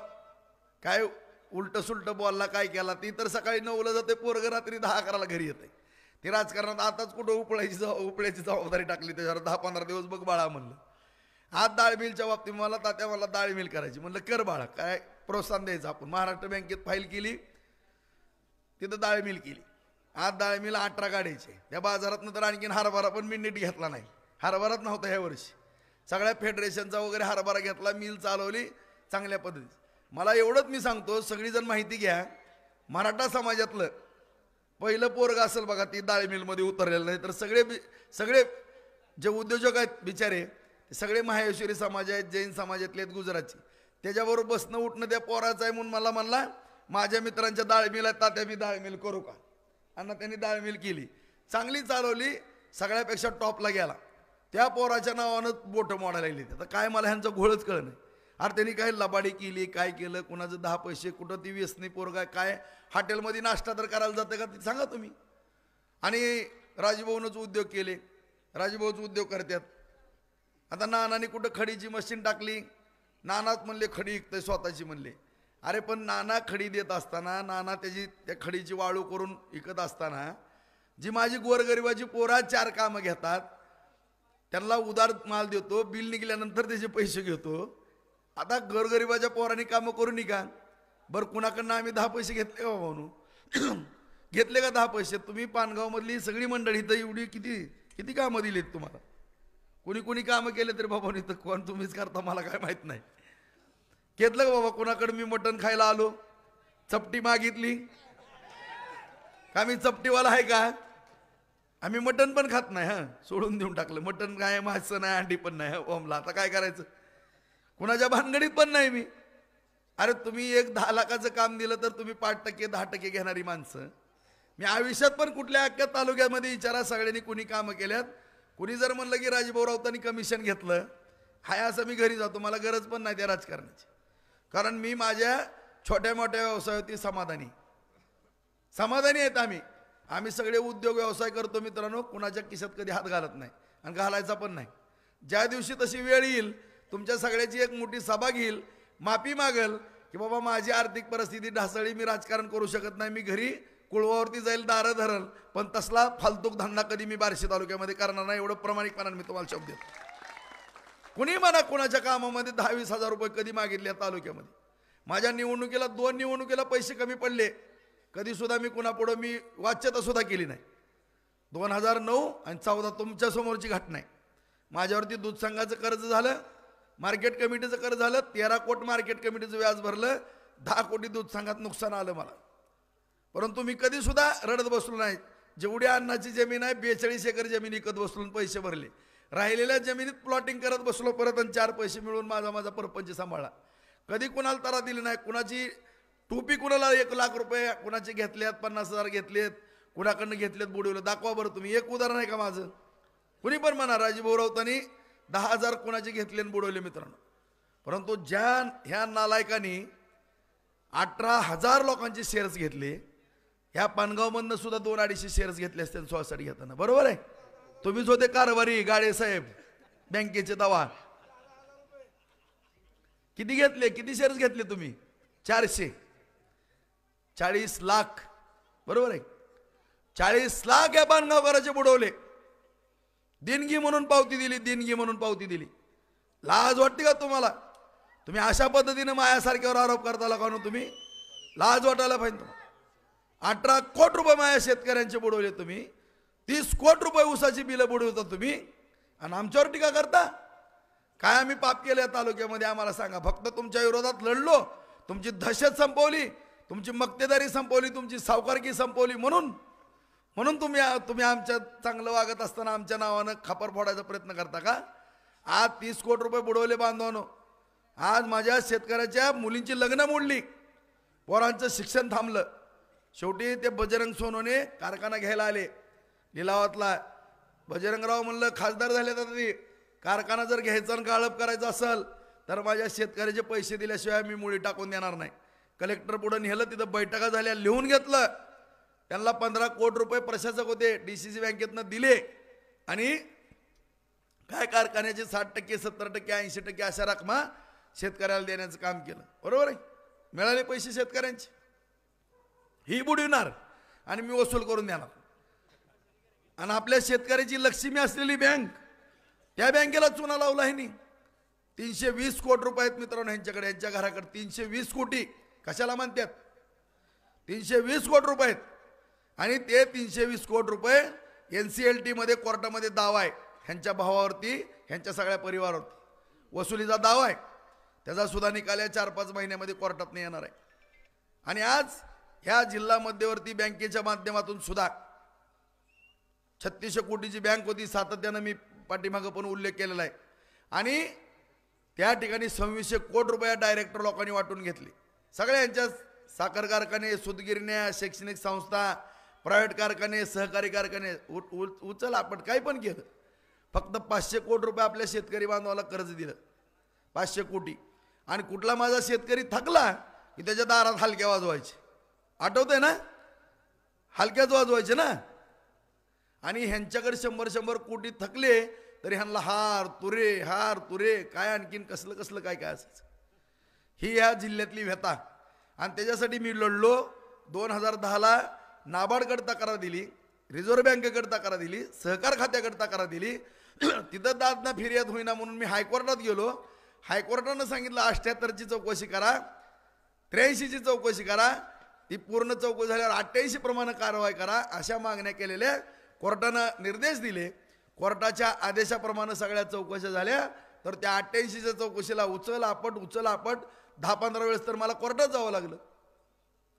A: काय उलटं सुलटं बोलला, काय केला? ती तर सकाळी 9ला जाते, पोरगं रात्री 10-11ला घरी येते. ती राजकारणात आताच कुठं उपळ्याची जबाबदारी टाकली त्याच्यावर. 10-15 दिवस बघ बाळा म्हणलं. आज डाळ मिलच्या बाबतीत मला तात्या मला डाळ मिल करायची. म्हणलं कर बाळा, काय प्रोत्साहन द्यायचं आपण. महाराष्ट्र बँकेत फाईल केली, तिथं डाळ मिल केली. आज डाळ मिल 18 गाड्याचे. त्या बाजारातनं तर आणखीन हरभरा पण मी नीट घेतला नाही. हरभराच नव्हता ह्या वर्षी. सगळ्या फेडरेशनचा वगैरे हरभरा घेतला, मिल चालवली चांगल्या पद्धतीत. मला एवढंच मी सांगतो, सगळीजण माहिती घ्या, मराठा समाजातलं पहिलं पोरग असेल बघा ती डाळ मिलमध्ये उतरलेलं नाही. तर सगळे जे उद्योजक आहेत बिचारे, ते सगळे माहेश्वरी समाज आहेत, जैन समाजातले आहेत, गुजरातचे. त्याच्याबरोबर बसणं उठणं त्या पोराचं आहे. म्हणून मला म्हणला माझ्या मित्रांच्या डाळ मिल आहेत, तात्या मी डाळ मिल करू का? आणि त्यांनी डाळ मिल केली, चांगली चालवली, सगळ्यापेक्षा टॉपला गेला. त्या पोराच्या नावानं बोटं मोडायला लागली. आता काय मला ह्यांचं घोळच कळलं नाही. अरे त्यांनी काय लबाडी केली, काय केलं, कुणाचं 10 पैसे, कुठं ती व्यसनी पोरगा, काय हॉटेलमध्ये नाश्ता तर करायला जातं का ते सांगा तुम्ही. आणि राजभाऊनच उद्योग केले, राजभाऊच उद्योग करतात. आता नानाने कुठं खडीची मशीन टाकली, नानाच म्हणले खडी विकतंय स्वतःची म्हणले. अरे पण नाना खडी देत असताना, नाना त्या खडीची वाळू करून विकत असताना, जी माझी गोरगरिबाची पोरा 4 कामं घेतात त्यांना उदार माल देतो, बिल निघाल्यानंतर त्याचे पैसे घेतो. आता गोरगरिबाच्या पोरांनी कामं करू नका. बरं, कुणाकडनं आम्ही 10 पैसे घेतले का म्हणून? घेतले का 10 पैसे? तुम्ही पानगावमधली सगळी मंडळी इथं एवढी किती किती कामं दिलीत तुम्हाला? कुणी कुणी कामं केले तरी बाबा इथं कोण तुम्हीच करता मला काय माहीत नाही. घेतलं का बाबा? कोणाकडे मी मटण खायला आलो, चपटी मागितली का? मी चपटीवाला आहे का? आम्ही मटण पण खात नाही, हां सोडून देऊन टाकलं. मटण काय, मासं नाही, अंडी पण नाही ओमला. आता काय करायचं? कुणाच्या भानगडीत पण नाही मी. अरे तुम्ही एक 10 लाखाचं काम दिलं तर तुम्ही 5% 10% घेणारी माणसं. मी आयुष्यात पण कुठल्या अख्ख्या तालुक्यामध्ये विचारा सगळ्यांनी कुणी कामं केल्यात. कुणी जर म्हणलं की राजभाऊ राऊतांनी कमिशन घेतलं हाय असं मी घरी जातो. मला गरज पण नाही त्या राजकारणाची. कारण मी माझ्या छोट्या मोठ्या व्यवसायावरती समाधानी आहेत. आम्ही सगळे उद्योग व्यवसाय करतो मित्रांनो. कुणाच्या खिशात कधी हात घालत नाही आणि घालायचा पण नाही. ज्या दिवशी तशी वेळ येईल तुमच्या सगळ्याची एक मोठी सभा घेईल, माफी मागल की बाबा माझी आर्थिक परिस्थिती ढासळी, मी राजकारण करू शकत नाही, मी घरी कुळवावरती जाईल, दारं धरल, पण तसला फालतूक धंदा कधी मी बार्शी तालुक्यामध्ये करणार नाही. एवढं प्रामाणिकपणाने मी तुम्हाला शब्द देतो. कुणी म्हणा कुणाच्या कामामध्ये 10-20 हजार रुपये कधी मागितले तालुक्यामध्ये. माझ्या निवडणुकीला 2 निवडणुकीला पैसे कमी पडले, कधी सुद्धा मी कुणापुढं मी वाच्यता सुद्धा केली नाही. 2009 आणि 14 तुमच्या समोरची घटना आहे. माझ्यावरती दूध संघाचं कर्ज झालं, मार्केट कमिटीचं कर्ज झालं, 13 कोटी मार्केट कमिटीचं व्याज भरलं, 10 कोटी दूध संघात नुकसान आलं मला. परंतु मी कधी सुद्धा रडत बसलो नाही. जेवढी अन्नाची जमीन आहे 42 एकर जमीन विकत बसलून पैसे भरले. राहिलेल्या जमिनीत प्लॉटिंग करत बसलो परत आणि 4 पैसे मिळून माझा परपंच सांभाळला. कधी कुणाला तारा दिली नाही. कुणाची टोपी कुणाला 1 लाख रुपये कुणाचे घेतलेत, 50,000 घेतलेत, कुणाकडनं घेतलेत बुडवलं. दाखवा बरं तुम्ही. एक उदाहरण आहे का माझं? कुणी पण म्हणा राजभाऊ राऊतांनी 10,000 कुणाचे घेतले आणि बुडवले मित्रांनो. परंतु ह्या नालायकांनी 18,000 लोकांचे शेअर्स घेतले. ह्या पानगावमधनं सुद्धा 200-250 शेअर्स घेतले असते स्वतःसाठी घेताना. बरोबर आहे? तुम्हीच होते कारभारी गाडे साहेब बँकेचे दवा. किती घेतले? किती शेअर्स घेतले तुम्ही? 440 लाख. बरोबर आहे? 40 लाख या पानगावकरांचे बुडवले. देणगी म्हणून पावती दिली, देणगी म्हणून पावती दिली. लाज वाटते का तुम्हाला? तुम्ही अशा पद्धतीने माझ्यासारख्यावर आरोप करता का? तुम्ही लाज वाटायला पाहिजे. 18 कोटी रुपये माझ्या शेतकऱ्यांचे बुडवले तुम्ही. 30 कोटी रुपये ऊसाची बिलं बुडवता तुम्ही आणि आमच्यावर टीका करता. काय आम्ही पाप केले तालुक्यामध्ये आम्हाला सांगा. फक्त तुमच्या विरोधात लढलो, तुमची दहशत संपवली, तुमची मक्तेदारी संपवली, तुमची सावकारकी संपवली. म्हणून तुम्ही आमच्या चांगलं वागत असताना आमच्या नावानं खापर फोडायचा प्रयत्न करता का? आज 30 कोटी रुपये बुडवले बांधवानो. आज माझ्या शेतकऱ्याच्या मुलींची लग्न मोडली, पोरांचं शिक्षण थांबलं. शेवटी ते बजरंग सोनवणे कारखाना घ्यायला आले लिलावातला. बजरंगराव म्हणलं खासदार झाले तर ते कारखाना जर घ्यायचा आणि गाळप करायचा असेल तर माझ्या शेतकऱ्याचे पैसे दिल्याशिवाय मी मुळी टाकून देणार नाही. कलेक्टर पुढे नेलं, तिथं बैठका झाल्या, लिहून घेतलं. त्यांना 15 कोटी रुपये प्रशासक होते DCC बँकेतनं दिले आणि काय कारखान्याचे 60%, 70%, 80% अशा रकमा शेतकऱ्याला देण्याचं काम केलं. बरोबर आहे? मिळाले पैसे शेतकऱ्यांचे, ही बुडविणार आणि मी वसूल करून देणार. आणि आपल्या शेतकऱ्याची लक्ष्मी असलेली बँक, त्या बँकेला चुना लावला आहे. 320 कोटी रुपये आहेत मित्रांनो यांच्याकडे, यांच्या घराकडे 320 कोटी. कशाला म्हणतात? 320 कोटी रुपये आहेत. आणि ते 320 कोटी रुपये NCLT मध्ये कोर्टामध्ये दावा आहे ह्यांच्या भावावरती, ह्यांच्या सगळ्या परिवारावरती वसुलीचा दावा आहे. त्याचा सुद्धा निकाल 4-5 महिन्यामध्ये कोर्टात नाही येणार आहे. आणि आज ह्या जिल्हा मध्यवर्ती बँकेच्या माध्यमातून सुद्धा 3600 कोटीची बँक होती. सातत्यानं मी पाठीमागं पण उल्लेख केलेला आहे. आणि त्या ठिकाणी 2600 कोटी रुपये डायरेक्टर लोकांनी वाटून घेतले. सगळ्यांच्या साखर कारखाने, सूतगिरण्या, शैक्षणिक संस्था, प्रायव्हेट कारखाने, सहकारी कारखाने, उचल आपण काही पण केलं. फक्त 500 कोटी रुपये आपल्या शेतकरी बांधवाला कर्ज दिलं. 500 कोटी. आणि कुठला माझा शेतकरी थकला की त्याच्या दारात हलक्या वाजवायचे. आठवतंय ना? हलक्याच वाजवायचे ना. आणि ह्यांच्याकडे 100-100 कोटी थकले तरी ह्यांना हार तुरे काय आणखीन कसलं काय असायचं. ही या जिल्ह्यातली व्यथा. आणि त्याच्यासाठी मी लढलो. 2010ला नाबार्डकडे तक्रार दिली, रिझर्व्ह बँकेकडे तक्रार दिली, सहकार खात्याकडे तक्रार दिली. तिथं दादना फिर्याद होईना म्हणून मी हायकोर्टात गेलो. हायकोर्टानं सांगितलं 78ची चौकशी करा, 83ची चौकशी करा, ती पूर्ण चौकशी झाल्यावर 88 प्रमाणे कारवाई करा अशा मागण्या केलेल्या कोर्टानं निर्देश दिले. कोर्टाच्या आदेशाप्रमाणे सगळ्या चौकशा झाल्या. तर त्या 88च्या चौकशीला उचल आपट 10-15 वेळेस तर मला कोर्टात जावं लागलं.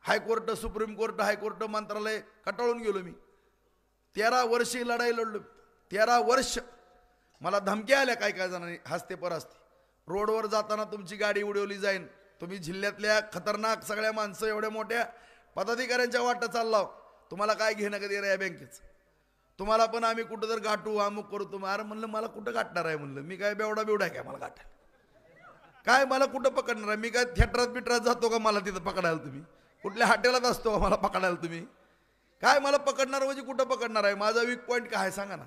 A: हायकोर्ट, सुप्रीम कोर्ट, हायकोर्ट, मंत्रालय कटाळून गेलो मी. 13 वर्ष लढाई लढलो. 13 वर्ष मला धमक्या आल्या काय जणांनी, हसते परस्ते. रोडवर जाताना तुमची गाडी उडवली जाईन, तुम्ही जिल्ह्यातल्या खतरनाक सगळ्या माणसं एवढ्या मोठ्या पदाधिकाऱ्यांच्या वाटत चाललाव, तुम्हाला काय घेणं कधी या बँकेचं, तुम्हाला पण आम्ही कुठं तर गाठू अमुक करू. तुम्ही अरे म्हणलं मला कुठं गाठणार आहे म्हणलं, मी काय बेवडा आहे काय मला गाठायला, काय मला कुठं पकडणार आहे, मी काय थिएटरात बिटरात जातो का मला तिथं पकडायला, तुम्ही कुठल्या हॉटेलात असतो का मला पकडायला, तुम्ही काय मला पकडणार म्हणजे कुठं पकडणार आहे, माझा वीक पॉईंट काय आहे सांगा ना.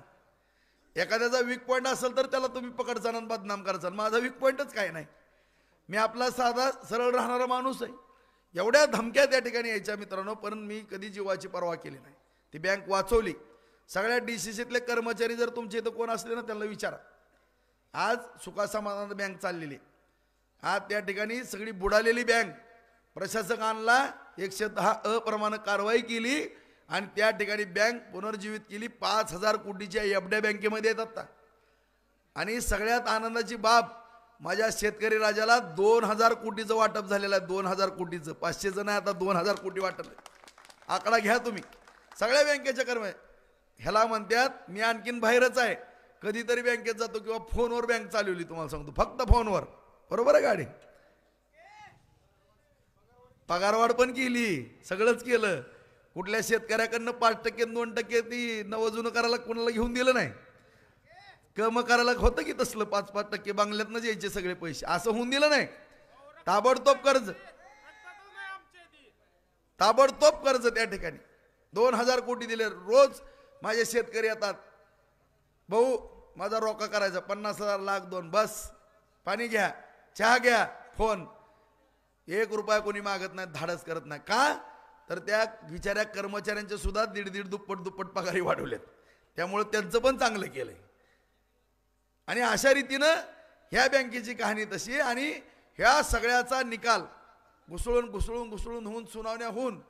A: एखाद्याचा वीक पॉईंट असेल तर त्याला तुम्ही पकडचाल आणि बदनाम कराल, माझा वीक पॉईंटच काय नाही, मी आपला साधा सरळ राहणारा माणूस आहे. एवढ्या धमक्या त्या ठिकाणी यायच्या मित्रांनो, पण मी कधी जीवाची पर्वा केली नाही. ती बँक वाचवली. सगळ्या DCCतले कर्मचारी जर तुमच्या इथं कोण असले ना त्यांना विचारा, आज सुखासमाधानात बँक चाललेली. आज त्या ठिकाणी सगळी बुडालेली बँक प्रशासकांना 110 प्रमाणे कारवाई केली आणि त्या ठिकाणी बँक पुनर्जीवित केली. 5,000 कोटीच्या एफड्या बँकेमध्ये येतात. आणि सगळ्यात आनंदाची बाब, माझ्या शेतकरी राजाला 2,000 कोटीचं वाटप झालेलं आहे. 2,000 कोटीचं, 500चं नाही, आता 2,000 कोटी वाटप. आकडा घ्या तुम्ही. सगळ्या बँकेच्या कर्मचारी ह्याला म्हणतात मी आणखीन बाहेरच आहे, कधीतरी बँकेत जातो किंवा फोनवर बँक चालवली, तुम्हाला सांगतो फक्त फोनवर, बरोबर आहे गाडी. पगारवाढ पण केली, सगळंच केलं. कुठल्या शेतकऱ्याकडनं 5% 2% ती नवजुनं करायला कोणाला घेऊन दिलं नाही. कम करायला होतं की तसलं 5-5% बांगल्यातनं यायचे सगळे पैसे, असं होऊन दिलं नाही. ताबडतोब कर्ज, ताबडतोब कर्ज त्या ठिकाणी 2,000 कोटी दिले. रोज माझे शेतकरी येतात, भाऊ माझा रोका करायचा 50,000 लाख 2, बस पाणी घ्या, चहा घ्या, फोन. 1 रुपया कोणी मागत नाही, धाडस करत नाही. का तर त्या बिचाऱ्या कर्मचाऱ्यांचे सुद्धा 1.5 दुप्पट पगारी वाढवलेत, त्यामुळे त्यांचं पण चांगलं केलंय. आणि अशा रीतीनं ह्या बँकेची कहाणी तशी. आणि ह्या सगळ्याचा निकाल घुसळून होऊन सुनावण्या होऊन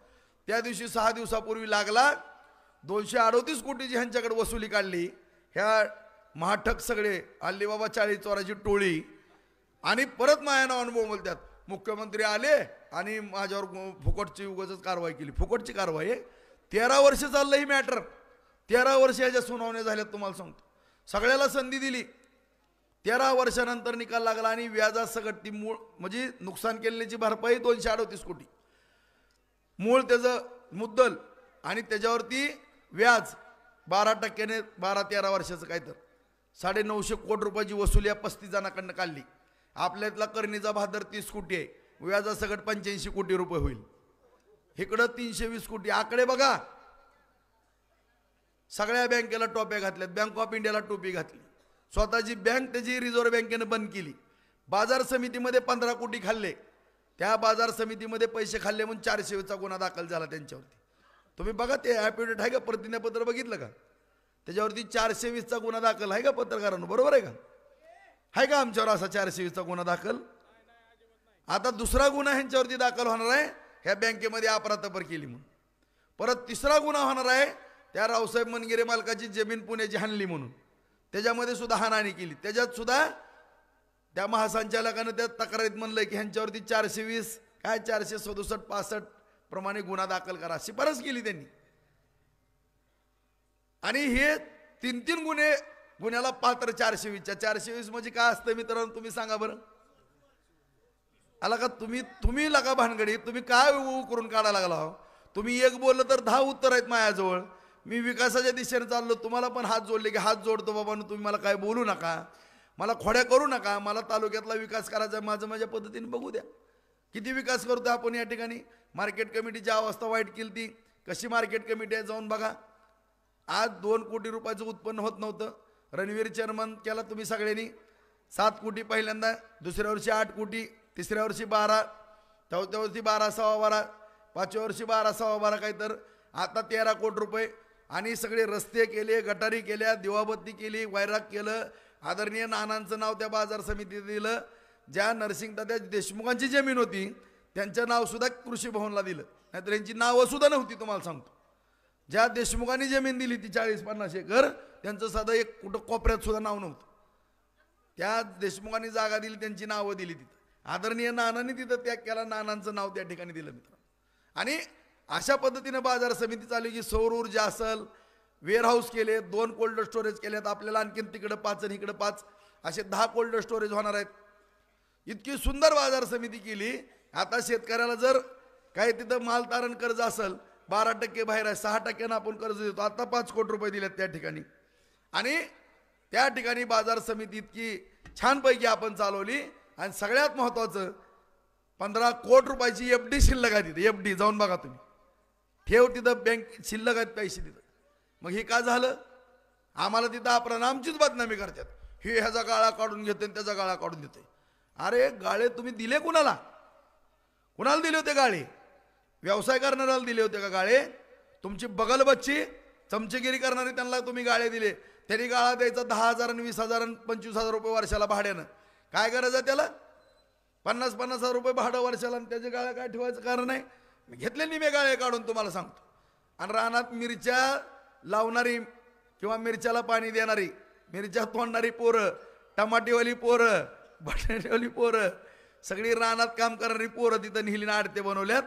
A: त्या दिवशी 6 दिवसापूर्वी लागला. 238 कोटीची ह्यांच्याकडे वसुली काढली. ह्या महाठक सगळे अल्लीबाबा 40 चोराची टोळी. आणि परत माझ्या नावानं बोलतात, मुख्यमंत्री आले आणि माझ्यावर फुकटची उगाच कारवाई केली. फुकटची कारवाई आहे. 13 वर्ष चाललं ही मॅटर. 13 वर्ष याच्या सुनावण्या झाल्यात, तुम्हाला सांगतो. सगळ्याला संधी दिली. 13 वर्षानंतर निकाल लागला. आणि व्याजासकट ती मूळ म्हणजे नुकसान केलेल्याची भरपाई 238 कोटी, मूळ त्याचं मुद्दल आणि त्याच्यावरती व्याज 12%ने 12-13 वर्षाचं काय तर 950 कोटी रुपयाची वसुली या 35 जणांकडनं काढली. आपल्यातला करणीचा भादर 30 कोटी आहे, व्याजासकट 85 कोटी रुपये होईल. इकडं 320 कोटी. आकडे बघा. सगळ्या बँकेला टोप्या घातल्यात. बँक ऑफ इंडियाला टोपी घातली. स्वतःची बँक त्याची रिझर्व्ह बँकेनं बंद केली. बाजार समितीमध्ये 15 कोटी खाल्ले. त्या बाजार समितीमध्ये पैसे खाल्ले म्हणून 420चा गुन्हा दाखल झाला त्यांच्यावरती. तुम्ही बघा ते ॲफिडेविट आहे का, प्रतिज्ञापत्र बघितलं का, त्याच्यावरती 420चा गुन्हा दाखल आहे का पत्रकारांनो, बरोबर आहे का, आहे का आमच्यावर असा 420चा गुन्हा दाखल. आता दुसरा गुन्हा ह्यांच्यावरती दाखल होणार आहे, ह्या बँकेमध्ये अफरातफर केली म्हणून. परत तिसरा गुन्हा होणार आहे, त्या रावसाहेब मनगिरे मालकाची जमीन पुण्याची हाणली म्हणून, त्याच्यामध्ये सुद्धा हाणाहाणी केली. त्याच्यात सुद्धा त्या महासंचालकानं त्या तक्रारीत म्हणलं की ह्यांच्यावरती 420 काय 467-65 प्रमाणे गुन्हा दाखल करा, शिफारस केली त्यांनी. आणि हे 3 गुन्ह्याला पात्र 420च्या. 420 म्हणजे काय असतं मित्रांनो, तुम्ही सांगा बरं. आला का तुम्ही लगा भानगडी, तुम्ही काय करून काढायला लागला हो. तुम्ही एक बोललं तर 10 उत्तर आहेत माझ्याजवळ. मी विकासाच्या दिशेने चाललो, तुम्हाला पण हात जोडले की हात जोडतो बाबांनो, तुम्ही मला काय बोलू नका, मला खोड्या करू नका. मला तालुक्यातला विकास करायचा, माझ्या पद्धतीने बघू द्या. किती विकास करतो आपण या ठिकाणी. मार्केट कमिटीची अवस्था वाईट केली ती, कशी मार्केट कमिटी आहे जाऊन बघा. आज 2 कोटी रुपयाचं उत्पन्न होत नव्हतं. रणवीर चेअरमन केला तुम्ही सगळ्यांनी. 7 कोटी पहिल्यांदा, दुसऱ्या वर्षी 8 कोटी, तिसऱ्या वर्षी 12, चौथ्या वर्षी 12 सव्वा 12, 5व्या वर्षी 12 सव्वा 12 काही तर, आता 13 कोटी रुपये. आणि सगळे रस्ते केले, गटारी केल्या, दिवाबत्ती केली, वैराग केलं. आदरणीय नानांचं नाव त्या बाजार समितीत दिलं. ज्या नरसिंहदादा देशमुखांची जमीन होती त्यांचं नावसुद्धा कृषी भवनला दिलं, नाहीतर यांची नावंसुद्धा नव्हती. तुम्हाला सांगतो, ज्या देशमुखांनी जमीन दिली ती 40-50 एकर, त्यांचं साधं एक कुठं कोपऱ्यात सुद्धा नाव नव्हतं. त्या देशमुखांनी जागा दिली, त्यांची नावं दिली तिथं. आदरणीय नानांनी तिथं त्याग केला, नानांचं नाव त्या ठिकाणी दिलं मित्रांनो. आणि अशा पद्धतीनं बाजार समिती चालू की सौर ऊर्जा असेल, वेअरहाऊस केले, 2 कोल्ड स्टोरेज केलेत. आपल्याला आणखीन तिकडं 5 आणि इकडं 5 असे 10 कोल्ड स्टोरेज होणार आहेत. इतकी सुंदर बाजार समिती केली. आता शेतकऱ्याला जर काही तिथं माल तारण कर्ज असेल, 12% बाहेर आहे, 6% आपण कर्ज देतो. आता 5 कोटी रुपये दिलेत त्या ठिकाणी. आणि त्या ठिकाणी बाजार समिती इतकी छानपैकी आपण चालवली. आणि सगळ्यात महत्त्वाचं 15 कोटी रुपयाची FD शिल्लक आहे तिथे. FD जाऊन बघा तुम्ही, ठेव तिथं बँक शिल्लक आहेत पैसे तिथं. मग हे का झालं? आम्हाला तिथं आपण आमचीच बदनामी करतात, हे ह्याचा गाळा काढून घेते त्याचा गाळा काढून देते. अरे गाळे तुम्ही दिले कुणाला? कुणाला दिले होते गाळे? व्यवसाय करणाऱ्याला दिले होते का गाळे? तुमची बगल बच्ची चमचेगिरी करणारी त्यांना तुम्ही गाळे दिले. त्यांनी गाळा द्यायचा 10,000 आणि 20,000 आणि 25,000 रुपये वर्षाला भाड्यानं. काय करायचं त्याला? 50,000 रुपये भाडं वर्षाला, आणि त्याचे गाळ्या काय ठेवायचं कारण नाही. घेतले निमे गाळे काढून तुम्हाला सांगतो. आणि रानात मिरच्या लावणारी किंवा मिरच्याला पाणी देणारी, मिरच्या तोडणारी पोरं, टमाटेवाली पोरं, बटाट्यावाली पोरं, सगळी रानात काम करणारी पोरं तिथं नेहली आडते बनवल्यात.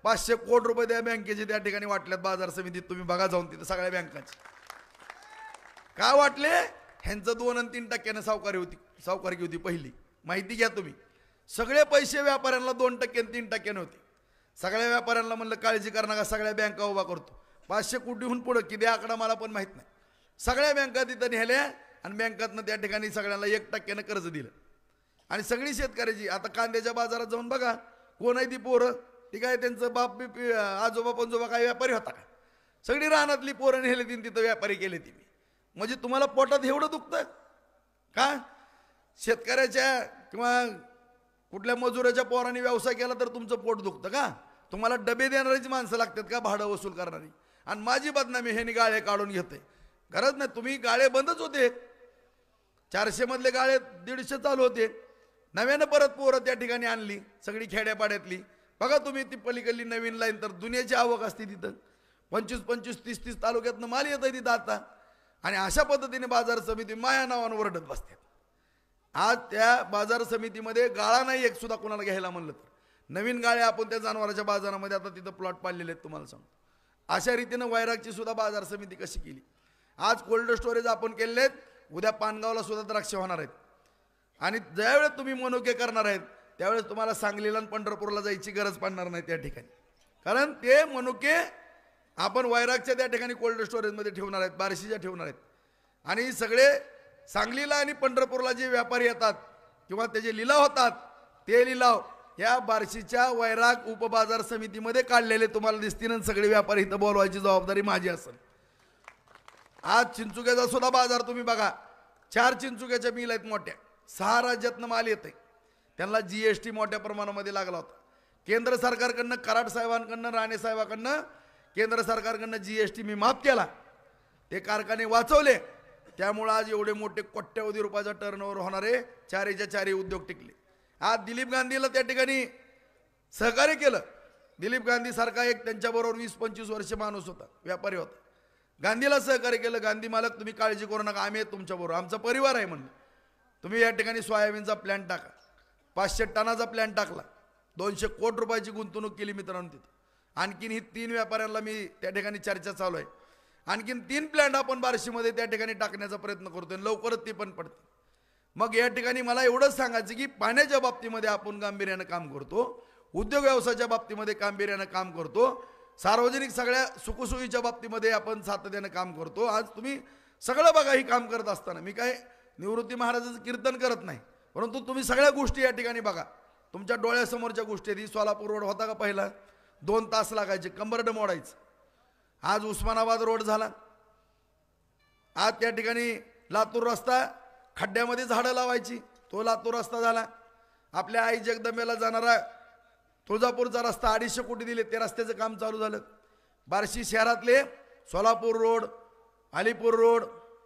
A: 500 कोटी रुपये त्या बँकेचे त्या ठिकाणी वाटल्यात बाजार समितीत. तुम्ही बघा जाऊन तिथं सगळ्या बँकांचे. का वाटले? ह्यांचं 2 आणि 3% सावकारकी होती पहिली. माहिती घ्या तुम्ही. सगळे पैसे व्यापाऱ्यांना 2% आणि 3% होते. सगळ्या व्यापाऱ्यांना म्हणलं काळजी करा नका, सगळ्या बँका उभा करतो. 500 कोटीहून पुढं किती आकडा मला पण माहीत नाही. सगळ्या बँका तिथं नेल्या आणि बँकातनं त्या ठिकाणी सगळ्यांना 1% कर्ज दिलं. आणि सगळी शेतकऱ्याची. आता कांद्याच्या बाजारात जाऊन बघा, कोण आहे ती पोरं? ती काय त्यांचं बाप आजोबा पंजोबा काय व्यापारी होता का? सगळी रानातली पोरं नेले तिथं व्यापारी केले ती. म्हणजे तुम्हाला पोटात एवढं दुखतं का? शेतकऱ्याच्या किंवा कुठल्या मजुराच्या पोरांनी व्यवसाय केला तर तुमचं पोट दुखतं का? तुम्हाला डबे देणारीच माणसं लागतात का भाडं वसूल करणारी? आणि माझी बदनामी हे गाळे काढून घेते. गरज नाही. तुम्ही गाळे बंदच होते. 400 मधले गाळे 150 चालू होते. नव्यानं परत पोरं त्या ठिकाणी आणली, सगळी खेड्यापाड्यातली. बघा तुम्ही ती पलीकडली नवीन लाईन, तर दुनियाची आवक असते तिथं. 25-25, 30-30 तालुक्यातनं माल येत आहे तिथं आता. आणि अशा पद्धतीने बाजार समिती माया नावानं ओरडत बसतात. आज त्या बाजार समितीमध्ये गाळा नाही एक सुद्धा कोणाला घ्यायला म्हणलं तर. नवीन गाळे आपण त्या जनावरांच्या बाजारामध्ये आता तिथं प्लॉट पाडलेले आहेत. तुम्हाला सांगतो अशा रीतीनं वैरागची सुद्धा बाजार समिती कशी केली. आज कोल्ड स्टोरेज आपण केलेले आहेत. उद्या पानगावला सुद्धा द्राक्ष होणार आहेत. आणि ज्यावेळेस तुम्ही मनुके करणार आहेत त्यावेळेस तुम्हाला सांगलीला आणि पंढरपूरला जायची गरज पडणार नाही त्या ठिकाणी. कारण ते मनुके आपण वैरागच्या त्या ठिकाणी कोल्ड स्टोरेजमध्ये ठेवणार आहेत, बार्शीच्या ठेवणार आहेत. आणि सगळे सांगलीला आणि पंढरपूरला जे व्यापारी येतात किंवा त्याचे लिलाव होतात, ते लिलाव या बार्शीच्या वैराग उपबाजार समितीमध्ये काढलेले तुम्हाला दिसतील. आणि सगळे व्यापारी इथं बोलवायची जबाबदारी माझी असेल. आज चिंचुक्याचा सुद्धा बाजार तुम्ही बघा. 4 चिंचुक्याच्या मिल आहेत मोठ्या. 6 राज्यातनं माल येते. त्यांना GST मोठ्या प्रमाणामध्ये लागला होता. केंद्र सरकारकडनं, कराड साहेबांकडनं, राणे साहेबांकडनं, केंद्र सरकारकडनं GST मी माफ केला. ते कारखाने वाचवले. त्यामुळं आज एवढे मोठे कोट्यवधी रुपयाचा टर्नओव्हर होणारे 4च्या 4 उद्योग टिकले. आज दिलीप गांधीला त्या ठिकाणी सहकार्य केलं. दिलीप गांधी सारखा एक त्यांच्याबरोबर 20-25 वर्ष माणूस होता, व्यापारी होता. गांधीला सहकार्य केलं. गांधी मालक तुम्ही काळजी करू नका, आम्ही तुमच्याबरोबर, आमचा परिवार आहे म्हणलं. तुम्ही या ठिकाणी सोयाबीनचा प्लॅन टाका. 500 टनाचा प्लॅन टाकला. 200 कोटी रुपयाची गुंतवणूक केली मित्रांनो तिथं. आणखीन ही 3 व्यापाऱ्यांना मी त्या ठिकाणी चर्चा चालू आहे. आणखीन 3 प्लॅन आपण बार्शीमध्ये त्या ठिकाणी टाकण्याचा प्रयत्न करतोय. लवकरच ती पण पडते. मग या ठिकाणी मला एवढंच सांगायचं की पाण्याच्या बाबतीमध्ये आपण गांभीर्यानं काम करतो, उद्योग व्यवसायाच्या बाबतीमध्ये गांभीर्यानं काम करतो, सार्वजनिक सगळ्या सुखसोयीच्या बाबतीमध्ये आपण सातत्यानं काम करतो. आज तुम्ही सगळं बघा ही काम करत असताना. मी काय निवृत्ती महाराजाचं कीर्तन करत नाही, परंतु तुम्ही सगळ्या गोष्टी या ठिकाणी बघा. तुमच्या डोळ्यासमोरच्या गोष्टी आहेत. सोलापूर रोड होता का पहिला 2 तास लागायचे, कंबरड मोडायचं. आज उस्मानाबाद रोड झाला. आज त्या ठिकाणी लातूर रस्ता खड्ड्यामध्ये झाडं लावायची, तो लातूर रस्ता झाला. आपल्या आई जगदंबेला जाणारा तुळजापूरचा रस्ता 250 कोटी दिले, ते रस्त्याचं काम चालू झालं. बार्शी शहरातले Solapur road, Alipur road,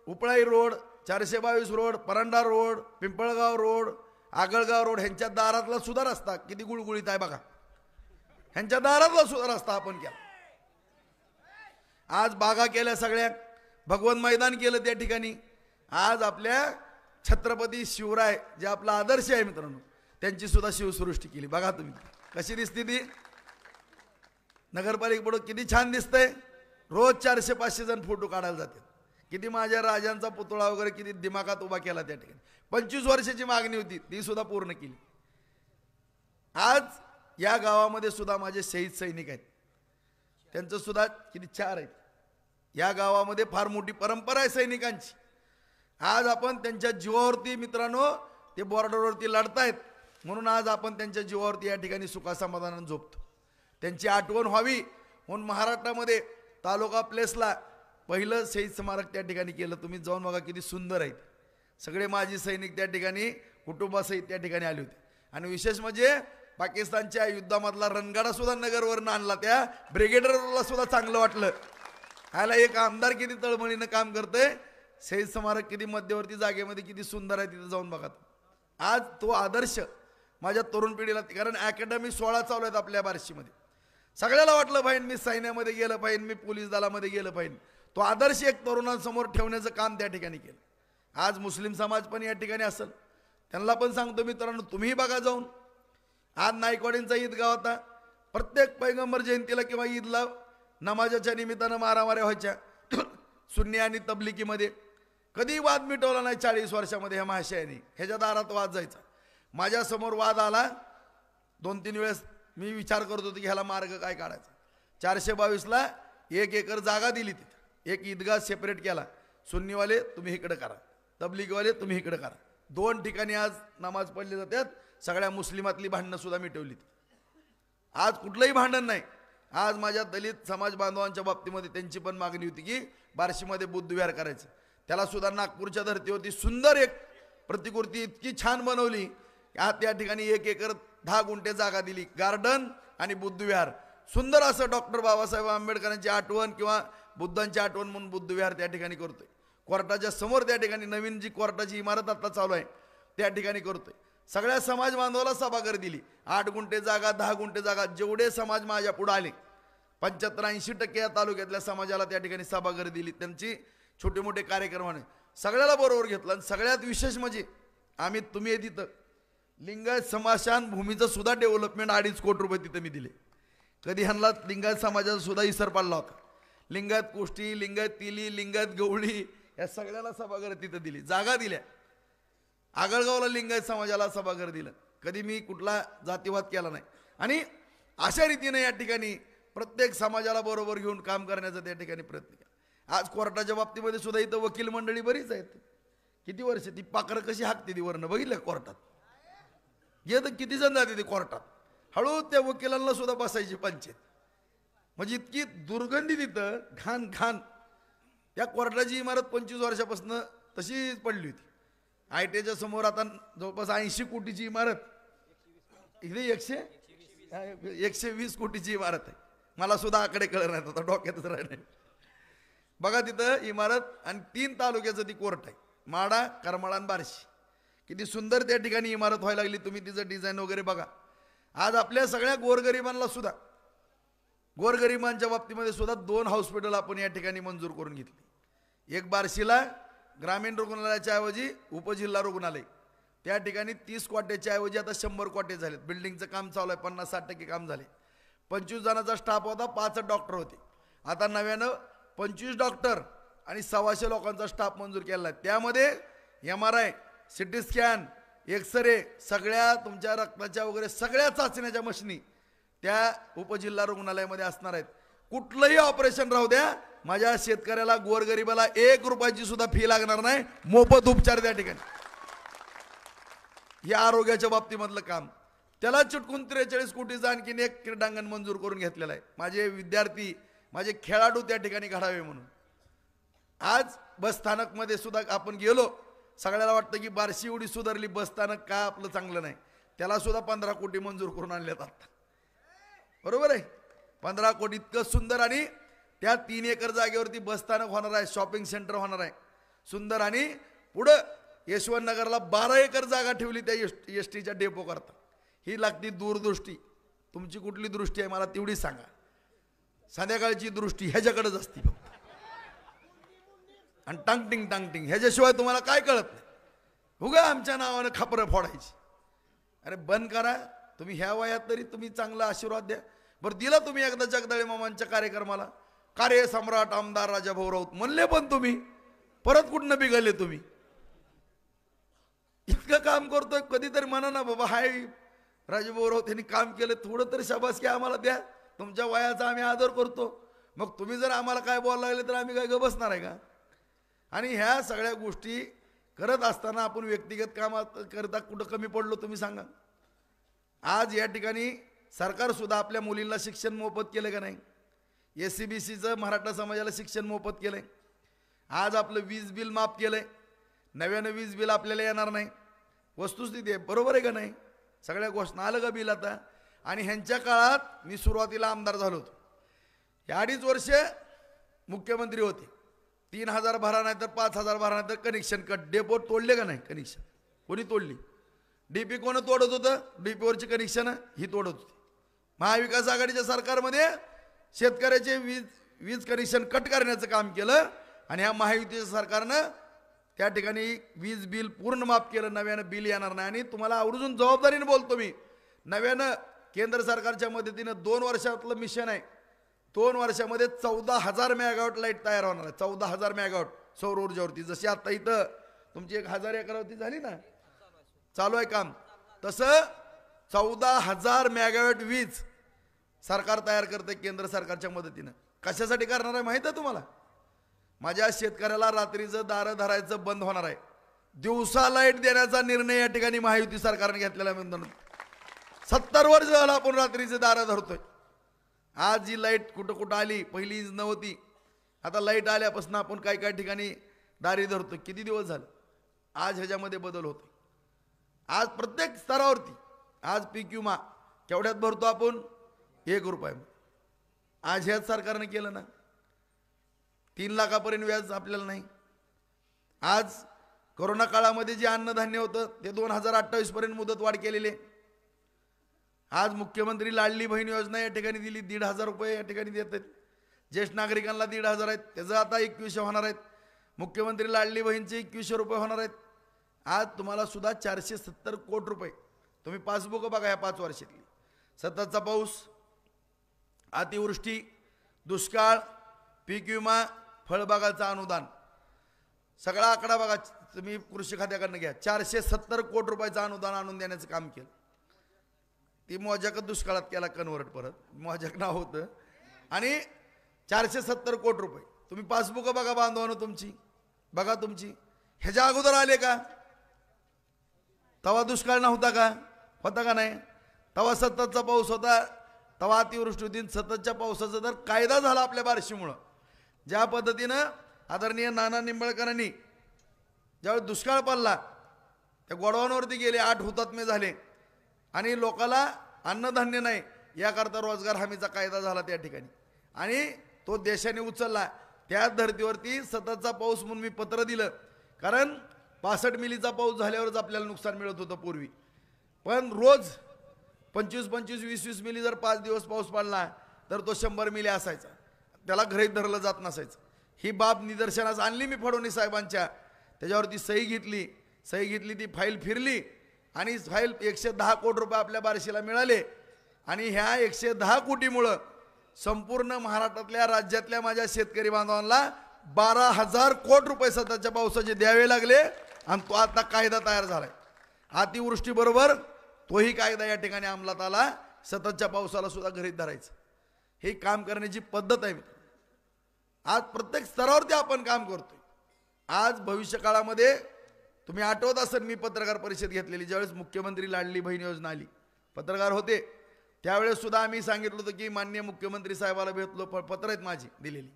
A: Upalai road, 422 road, Paranda road, Pimpalgaon road, Agalgaon road ह्यांच्या दारातला सुद्धा रस्ता किती गुळगुळीत आहे बघा. ह्यांच्या दारातला सुद्धा रस्ता आपण केला. आज बागा केल्या सगळ्या, भगवंत मैदान केलं त्या ठिकाणी. आज आपल्या छत्रपती शिवराय जे आपला आदर्श आहे मित्रांनो, त्यांची सुद्धा शिवसृष्टी केली. बघा तुम्ही कशी दिसते ती नगरपालिकेपुढं, किती छान दिसतंय. रोज 400-500 जण फोटो काढायला जातात. किती माझ्या राजांचा पुतळा वगैरे किती दिमागात उभा केला त्या ठिकाणी. 25 वर्षाची मागणी होती, ती सुद्धा पूर्ण केली. आज या गावामध्ये सुद्धा माझे शहीद सैनिक आहेत, त्यांचं सुद्धा किती 4 आहेत. या गावामध्ये फार मोठी परंपरा आहे सैनिकांची. आज आपण त्यांच्या जीवावरती मित्रांनो, ते बॉर्डरवरती लढतायत म्हणून आज आपण त्यांच्या जीवावरती या ठिकाणी सुखासमाधानाने झोपतो. त्यांची आठवण व्हावी म्हणून महाराष्ट्रामध्ये तालुका प्लेसला पहिलं शहीद स्मारक त्या ठिकाणी केलं. तुम्ही जाऊन बघा किती सुंदर आहेत. सगळे माजी सैनिक त्या ठिकाणी कुटुंबासहित त्या ठिकाणी आले होते. आणि विशेष म्हणजे पाकिस्तानच्या युद्धामधला रणगाडा सुद्धा नगरवरनं आणला. त्या ब्रिगेडरला सुद्धा चांगलं वाटलं. ह्याला एक आमदार किती तळमळीनं काम करतंय. शहीद स्मारक किती मध्यवर्ती जागेमध्ये किती सुंदर आहे, तिथे जाऊन बघा. आज तो आदर्श माझ्या तरुण पिढीला, कारण अकॅडमी 16 चालू आहेत आपल्या बार्शीमध्ये. सगळ्याला वाटलं पाहिजे मी सैन्यामध्ये गेलं पाहिजे, मी पोलीस दलामध्ये गेलं पाहिजे. तो आदर्श एक तरुणांसमोर ठेवण्याचं काम त्या ठिकाणी केलं. आज मुस्लिम समाज पण या ठिकाणी असेल, त्यांना पण सांगतो मित्रांनो, तुम्ही बघा जाऊन. आज नायकवाडींचा ईदगाव होता. प्रत्येक पैगंबर जयंतीला किंवा ईदला नमाजाच्या निमित्तानं मारामाऱ्या व्हायच्या सुन्नी आणि तबलिकीमध्ये. कधी वाद मिटवला नाही 40 वर्षामध्ये ह्या महाशयाने. ह्याच्या दारात वाद जायचा. माझ्यासमोर वाद आला 2-3 वेळेस. मी विचार करत होतो की ह्याला मार्ग काय काढायचा. 422ला 1 एकर जागा दिली. तिथं एक ईदगाह सेपरेट केला. सुन्नीवाले तुम्ही इकडे करा, तबलिगीवाले तुम्ही इकडे करा. 2 ठिकाणी आज नमाज पडली जातात. सगळ्या मुस्लिमातली भांडणं सुद्धा मिटवली. आज कुठलंही भांडण नाही. आज माझ्या दलित समाज बांधवांच्या बाबतीमध्ये त्यांची पण मागणी होती की बार्शीमध्ये बुद्धविहार करायचं. त्याला सुद्धा नागपूरच्या धर्तीवरती सुंदर एक प्रतिकृती इतकी छान बनवली. त्या ठिकाणी 1 एकर 10 गुंठे जागा दिली. गार्डन आणि बुद्धविहार सुंदर असं. डॉक्टर बाबासाहेब आंबेडकरांची आठवण किंवा बुद्धांची आठवण म्हणून बुद्धविहार त्या ठिकाणी करतोय. कोर्टाच्या समोर त्या ठिकाणी नवीन जी कोर्टाची इमारत आता चालू आहे त्या ठिकाणी करतोय. सगळ्या समाज बांधवाला सभागृह दिली. 8 गुंठे जागा, 10 गुंठे जागा. जेवढे समाज माझ्या पुढे आले 75-80% या तालुक्यातल्या समाजाला त्या ठिकाणी सभागृह दिली. त्यांची छोटे मोठे कार्यक्रमाने सगळ्याला बरोबर घेतलं. आणि सगळ्यात विशेष म्हणजे तुम्ही तिथं लिंगायत स्मशान भूमीचं सुद्धा डेव्हलपमेंट 2.5 कोटी रुपये तिथं मी दिले. कधी ह्यांना लिंगायत समाजाचा सुद्धा इसर पडला होता. लिंगायत कोष्टी, लिंगायत तिली, लिंगायत गवळी या सगळ्याला सभागृह तिथं दिली. जागा दिल्या. आगळगावला लिंगायत समाजाला सभागृह दिलं. कधी मी कुठला जातीवाद केला नाही. आणि अशा रीतीने या ठिकाणी प्रत्येक समाजाला बरोबर घेऊन काम करण्याचा त्या ठिकाणी प्रयत्न केला. आज कोर्टाच्या बाबतीमध्ये सुद्धा इथं वकील मंडळी बरीच आहेत. किती वर्ष ती पाखरं कशी हाकते ती वरनं बघितलं कोर्टात. येतं किती जण जाते ती कोर्टात. हळू त्या वकिलांना सुद्धा बसायची पंचायत. म्हणजे इतकी दुर्गंधी तिथं घाण घाण. त्या कोर्टाची इमारत 25 वर्षापासून तशीच पडली होती. ITच्या समोर आता जवळपास 80 कोटीची इमारत. इथे 120 कोटीची इमारत आहे. मला सुद्धा आकडे कळत नाही, आता डोक्यातच राहिले. बघा तिथं इमारत. आणि 3 तालुक्याचं ती कोर्ट आहे. माडा, करमाळा आणि बार्शी. किती सुंदर त्या ठिकाणी इमारत व्हायला लागली. तुम्ही तिचं डिझाईन वगैरे बघा. आज आपल्या सगळ्या गोरगरिबांना सुद्धा, गोरगरिबांच्या बाबतीमध्ये सुद्धा 2 हॉस्पिटल आपण या ठिकाणी मंजूर करून घेतली. एक बार्शीला ग्रामीण रुग्णालयाच्या ऐवजी उपजिल्हा रुग्णालय. त्या ठिकाणी 30 कोट्याच्या ऐवजी आता 100 कोटी झालेत. बिल्डिंगचं काम चालू आहे. 50-60% काम झाले. 25 जणांचा स्टाफ होता. 5 डॉक्टर होते. आता नव्यानं 25 डॉक्टर आणि 125 लोकांचा स्टाफ मंजूर केला आहे. त्यामध्ये MRI, CT स्कॅन, एक्सरे, सगळ्या तुमच्या रक्ताच्या वगैरे सगळ्या चाचण्याच्या मशिनी त्या उपजिल्हा रुग्णालयामध्ये असणार आहेत. कुठलंही ऑपरेशन राहू द्या, माझ्या शेतकऱ्याला गोरगरिबाला 1 रुपयाची सुद्धा फी लागणार नाही. मोफत उपचार त्या ठिकाणी. या आरोग्याच्या बाबतीमधलं काम. त्याला चिटकून 43 कोटीचं आणखीन एक क्रीडांगण मंजूर करून घेतलेलं आहे. माझे विद्यार्थी, माझे खेळाडू त्या ठिकाणी घडावे म्हणून. आज बसस्थानकमध्ये सुद्धा आपण गेलो, सगळ्याला वाटतं की बार्शी एवढी सुधारली, बसस्थानक का आपलं चांगलं नाही. त्याला सुद्धा 15 कोटी मंजूर करून आणल्यात आता. बरोबर आहे. 15 कोटी इतकं सुंदर. आणि त्या 3 एकर जागेवरती बसस्थानक होणार आहे. शॉपिंग सेंटर होणार आहे सुंदर. आणि पुढं यशवंतनगरला 12 एकर जागा ठेवली त्या STच्या डेपो करता. ही लागती दूरदृष्टी. तुमची कुठली दृष्टी आहे मला तेवढी सांगा. संध्याकाळची दृष्टी ह्याच्याकडेच असते फक्त, आणि टांगटिंग ह्याच्याशिवाय तुम्हाला काय कळत नाही. उगा आमच्या नावानं खापरं फोडायची. अरे बंद करा. तुम्ही ह्या वयात तरी तुम्ही चांगला आशीर्वाद द्या. बरं दिला तुम्ही एकदा जगदाळे मामांच्या कार्यक्रमाला, कार्य सम्राट आमदार राजाभाऊ राऊत म्हणले, पण तुम्ही परत कुठनं बिघडले तुम्ही. इतकं काम करतोय कधीतरी म्हणा ना बाबा, हाय राजाभाऊ राऊत यांनी काम केलं, थोडं तरी शाबासकी आम्हाला द्या. तुमच्या वयाचा आम्ही आदर करतो. मग तुम्ही जर आम्हाला काय बोलायला लागले तर आम्ही काय ग बसणार आहे का. आणि ह्या सगळ्या गोष्टी करत असताना आपण व्यक्तिगत कामात करता कुठं कमी पडलो तुम्ही सांगा. आज या ठिकाणी सरकार सुद्धा आपल्या मुलींना शिक्षण मोफत केलं का नाही. SCBCचं मराठा समाजाला शिक्षण मोफत केलंय. आज आपलं वीज बिल माफ केलंय. नव्यानं वीज बिल आपल्याला येणार नाही. वस्तुस्थिती आहे, बरोबर आहे का नाही. सगळ्या घोषणा आलं का बिल आता. आणि ह्यांच्या काळात मी सुरुवातीला आमदार झालो होतो. या 2.5 वर्ष मुख्यमंत्री होते. 3,000 भरा नाही तर 5,000 भरा नाही तर कनेक्शन कट. डेपो तोडले का नाही कनेक्शन. कोणी तोडली. DP कोण तोडत होतं. DPवरची कनेक्शन ही तोडत होती. महाविकास आघाडीच्या सरकारमध्ये शेतकऱ्याचे वीज कनेक्शन कट करण्याचं काम केलं. आणि ह्या महायुतीच्या सरकारनं त्या ठिकाणी वीज बिल पूर्ण माफ केलं. नव्यानं बिल येणार नाही. आणि तुम्हाला आवर्जून जबाबदारीने बोलतो मी, नव्यानं केंद्र सरकारच्या मदतीनं 2 वर्षातलं मिशन आहे. 2 वर्षामध्ये 14,000 मेगावॉट लाईट तयार होणार आहे. 14,000 मेगावॉट सौर ऊर्जावरती. जशी आता इथं तुमची 1,000 एकरावरती झाली ना, चालू आहे काम, तसं 14,000 मेगावॉट वीज सरकार तयार करते केंद्र सरकारच्या मदतीनं. कशासाठी करणार आहे माहिती आहे तुम्हाला. माझ्या शेतकऱ्याला रात्रीचं दारं धरायचं बंद होणार आहे. दिवसा लाईट देण्याचा निर्णय या ठिकाणी महायुती सरकारने घेतलेला आहे. 70 वर्ष झालं आपण रात्रीचे दारं धरतोय. आज जी लाईट कुठं कुठं आली, पहिली नव्हती, आता लाईट आल्यापासून आपण काय काय ठिकाणी दारी धरतो. किती दिवस झाले. आज ह्याच्यामध्ये बदल होतो. आज प्रत्येक स्तरावरती आज पीक विमा केवढ्यात भरतो आपण. 1 रुपया. आज ह्याच सरकारने केलं ना. 3 लाखापर्यंत व्याज आपल्याला नाही. आज कोरोना काळामध्ये जे अन्नधान्य होतं ते 2028 पर्यंत मुदत वाढ केलेली. आज मुख्यमंत्री लाडली बहीण योजना या ठिकाणी दिली. 1,500 रुपये या ठिकाणी देत आहेत. ज्येष्ठ नागरिकांना 1,500 आहेत. त्याचं आता 2100 होणार आहेत. मुख्यमंत्री लाडली बहीणचे 2100 रुपये होणार आहेत. आज तुम्हाला सुद्धा 470 कोटी रुपये. तुम्ही पासबुक बघा या 5 वर्षातली. सततचा पाऊस, अतिवृष्टी, दुष्काळ, पीक विमा, फळबागाचं अनुदान, सगळा आकडा बघा तुम्ही कृषी खात्याकडनं घ्या. 470 कोटी रुपयाचं अनुदान आणून देण्याचं काम केलं. ती मोजाकच दुष्काळात केला कन्वर्ट, परत मोजाक नाव होतं. आणि 470 कोटी रुपये तुम्ही पासबुक बघा बांधवानो तुमची, बघा तुमची. ह्याच्या अगोदर आले का. तवा दुष्काळ नव्हता का. होता का नाही. तवा सततचा पाऊस होता. तवा अतिवृष्टी होती. सततच्या पावसाचा जर कायदा झाला आपल्या बार्शीमुळं. ज्या पद्धतीनं आदरणीय नाना निंबाळकरांनी ज्यावेळी दुष्काळ पडला त्या गोडवांवरती गेले, 8 हुतात्मे झाले. आणि लोकाला अन्नधान्य नाही याकरता रोजगार हमीचा कायदा झाला त्या ठिकाणी. आणि तो देशाने उचलला. त्या धर्तीवरती सततचा पाऊस म्हणून मी पत्र दिलं. कारण 65 मिलीचा पाऊस झाल्यावरच आपल्याला नुकसान मिळत होतं पूर्वी. पण रोज 25-25, 20-20 मिली जर 5 दिवस पाऊस पडला तर तो 100 मिली असायचा. त्याला गृहीत धरलं जात नसायचं. ही बाब निदर्शनास आणली मी फडणवीस साहेबांच्या. त्याच्यावरती सही घेतली. ती फाईल फिरली आणि फाईल 110 कोटी रुपये आपल्या बार्शीला मिळाले. आणि ह्या 110 कोटीमुळं संपूर्ण महाराष्ट्रातल्या राज्यातल्या माझ्या शेतकरी बांधवांना 12,000 कोटी रुपये सततच्या पावसाचे द्यावे लागले. आणि तो आता कायदा तयार झालाय. अतिवृष्टीबरोबर तोही कायदा या ठिकाणी अंमलात आला. सततच्या पावसाला सुद्धा गृहीत धरायचं. हे काम करण्याची पद्धत आहे. आज प्रत्येक स्तरावरती आपण काम करतोय. आज भविष्य काळामध्ये तुम्ही आठवत असेल मी पत्रकार परिषद घेतलेली ज्यावेळेस मुख्यमंत्री लाडली बहीण योजना आली. पत्रकार होते त्यावेळेस सुद्धा आम्ही सांगितलं होतं की माननीय मुख्यमंत्री साहेबाला भेटलो, पत्र आहेत माझी दिलेली,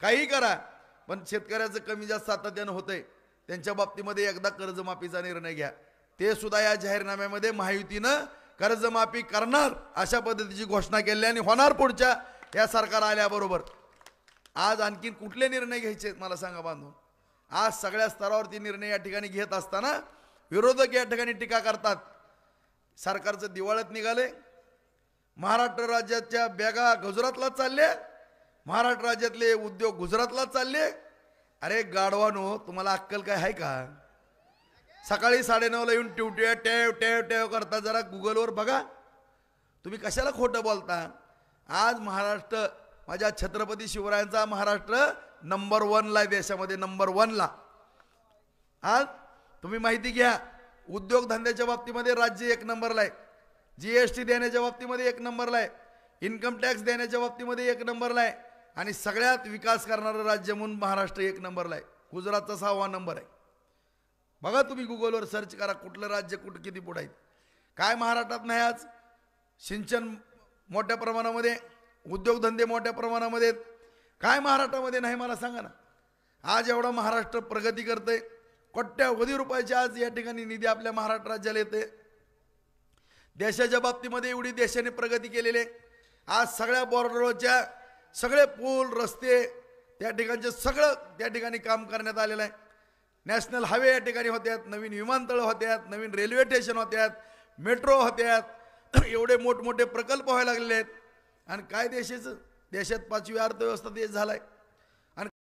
A: काही करा पण शेतकऱ्याचं कमी जास्त सातत्यानं होतंय. त्यांच्या बाबतीमध्ये एकदा कर्जमाफीचा निर्णय घ्या. ते सुद्धा या जाहीरनाम्यामध्ये महायुतीनं कर्जमाफी करणार अशा पद्धतीची घोषणा केली आणि होणार पुढच्या या सरकार आल्याबरोबर. आज आणखीन कुठले निर्णय घ्यायचे मला सांगा बांधून. आज सगळ्या स्तरावरती निर्णय या ठिकाणी घेत असताना विरोधक या ठिकाणी टीका करतात. सरकारचं दिवाळ्यात निघाले, महाराष्ट्र राज्याच्या बॅगा गुजरातला चालले, महाराष्ट्र राज्यातले उद्योग गुजरातला चालले. अरे गाढवानो, तुम्हाला अक्कल काय आहे का? सकाळी 9:30ला येऊन टेव टेव टेव टेव करता. जरा गुगलवर बघा, तुम्ही कशाला खोटं बोलता. आज महाराष्ट्र, माझ्या छत्रपती शिवरायांचा महाराष्ट्र नंबर 1ला आहे देशामध्ये, नंबर 1ला. आज तुम्ही माहिती घ्या, उद्योगधंद्याच्या बाबतीमध्ये राज्य 1 नंबरला आहे, GST देण्याच्या बाबतीमध्ये 1 नंबरला आहे, इन्कम टॅक्स देण्याच्या बाबतीमध्ये 1 नंबरला आहे, आणि सगळ्यात विकास करणारं राज्य म्हणून महाराष्ट्र 1 नंबरला आहे. गुजरातचा 6वा नंबर आहे. बघा तुम्ही गुगलवर सर्च करा, कुठलं राज्य कुठं किती पुढे आहेत. काय महाराष्ट्रात नाही आज? सिंचन मोठ्या प्रमाणामध्ये, उद्योगधंदे मोठ्या प्रमाणामध्ये, काय महाराष्ट्रामध्ये नाही मला सांगा ना. आज एवढा महाराष्ट्र प्रगती करते, कोट्यावधी रुपयाची आज या ठिकाणी निधी आपल्या महाराष्ट्र राज्याला येते. देशाच्या बाबतीमध्ये एवढी देशाने प्रगती केलेली आहे. आज सगळ्या बॉर्डरवरच्या सगळे पूल रस्ते त्या ठिकाणचे सगळं त्या ठिकाणी काम करण्यात आलेलं आहे. नॅशनल हायवे या ठिकाणी होत्यात, नवीन विमानतळं होत्यात, नवीन रेल्वे स्टेशन होत्यात, मेट्रो होत्यात, एवढे मोठमोठे प्रकल्प व्हायला लागलेले आहेत. आणि काय देशाचं, देशात 5वी अर्थव्यवस्था देश झालाय.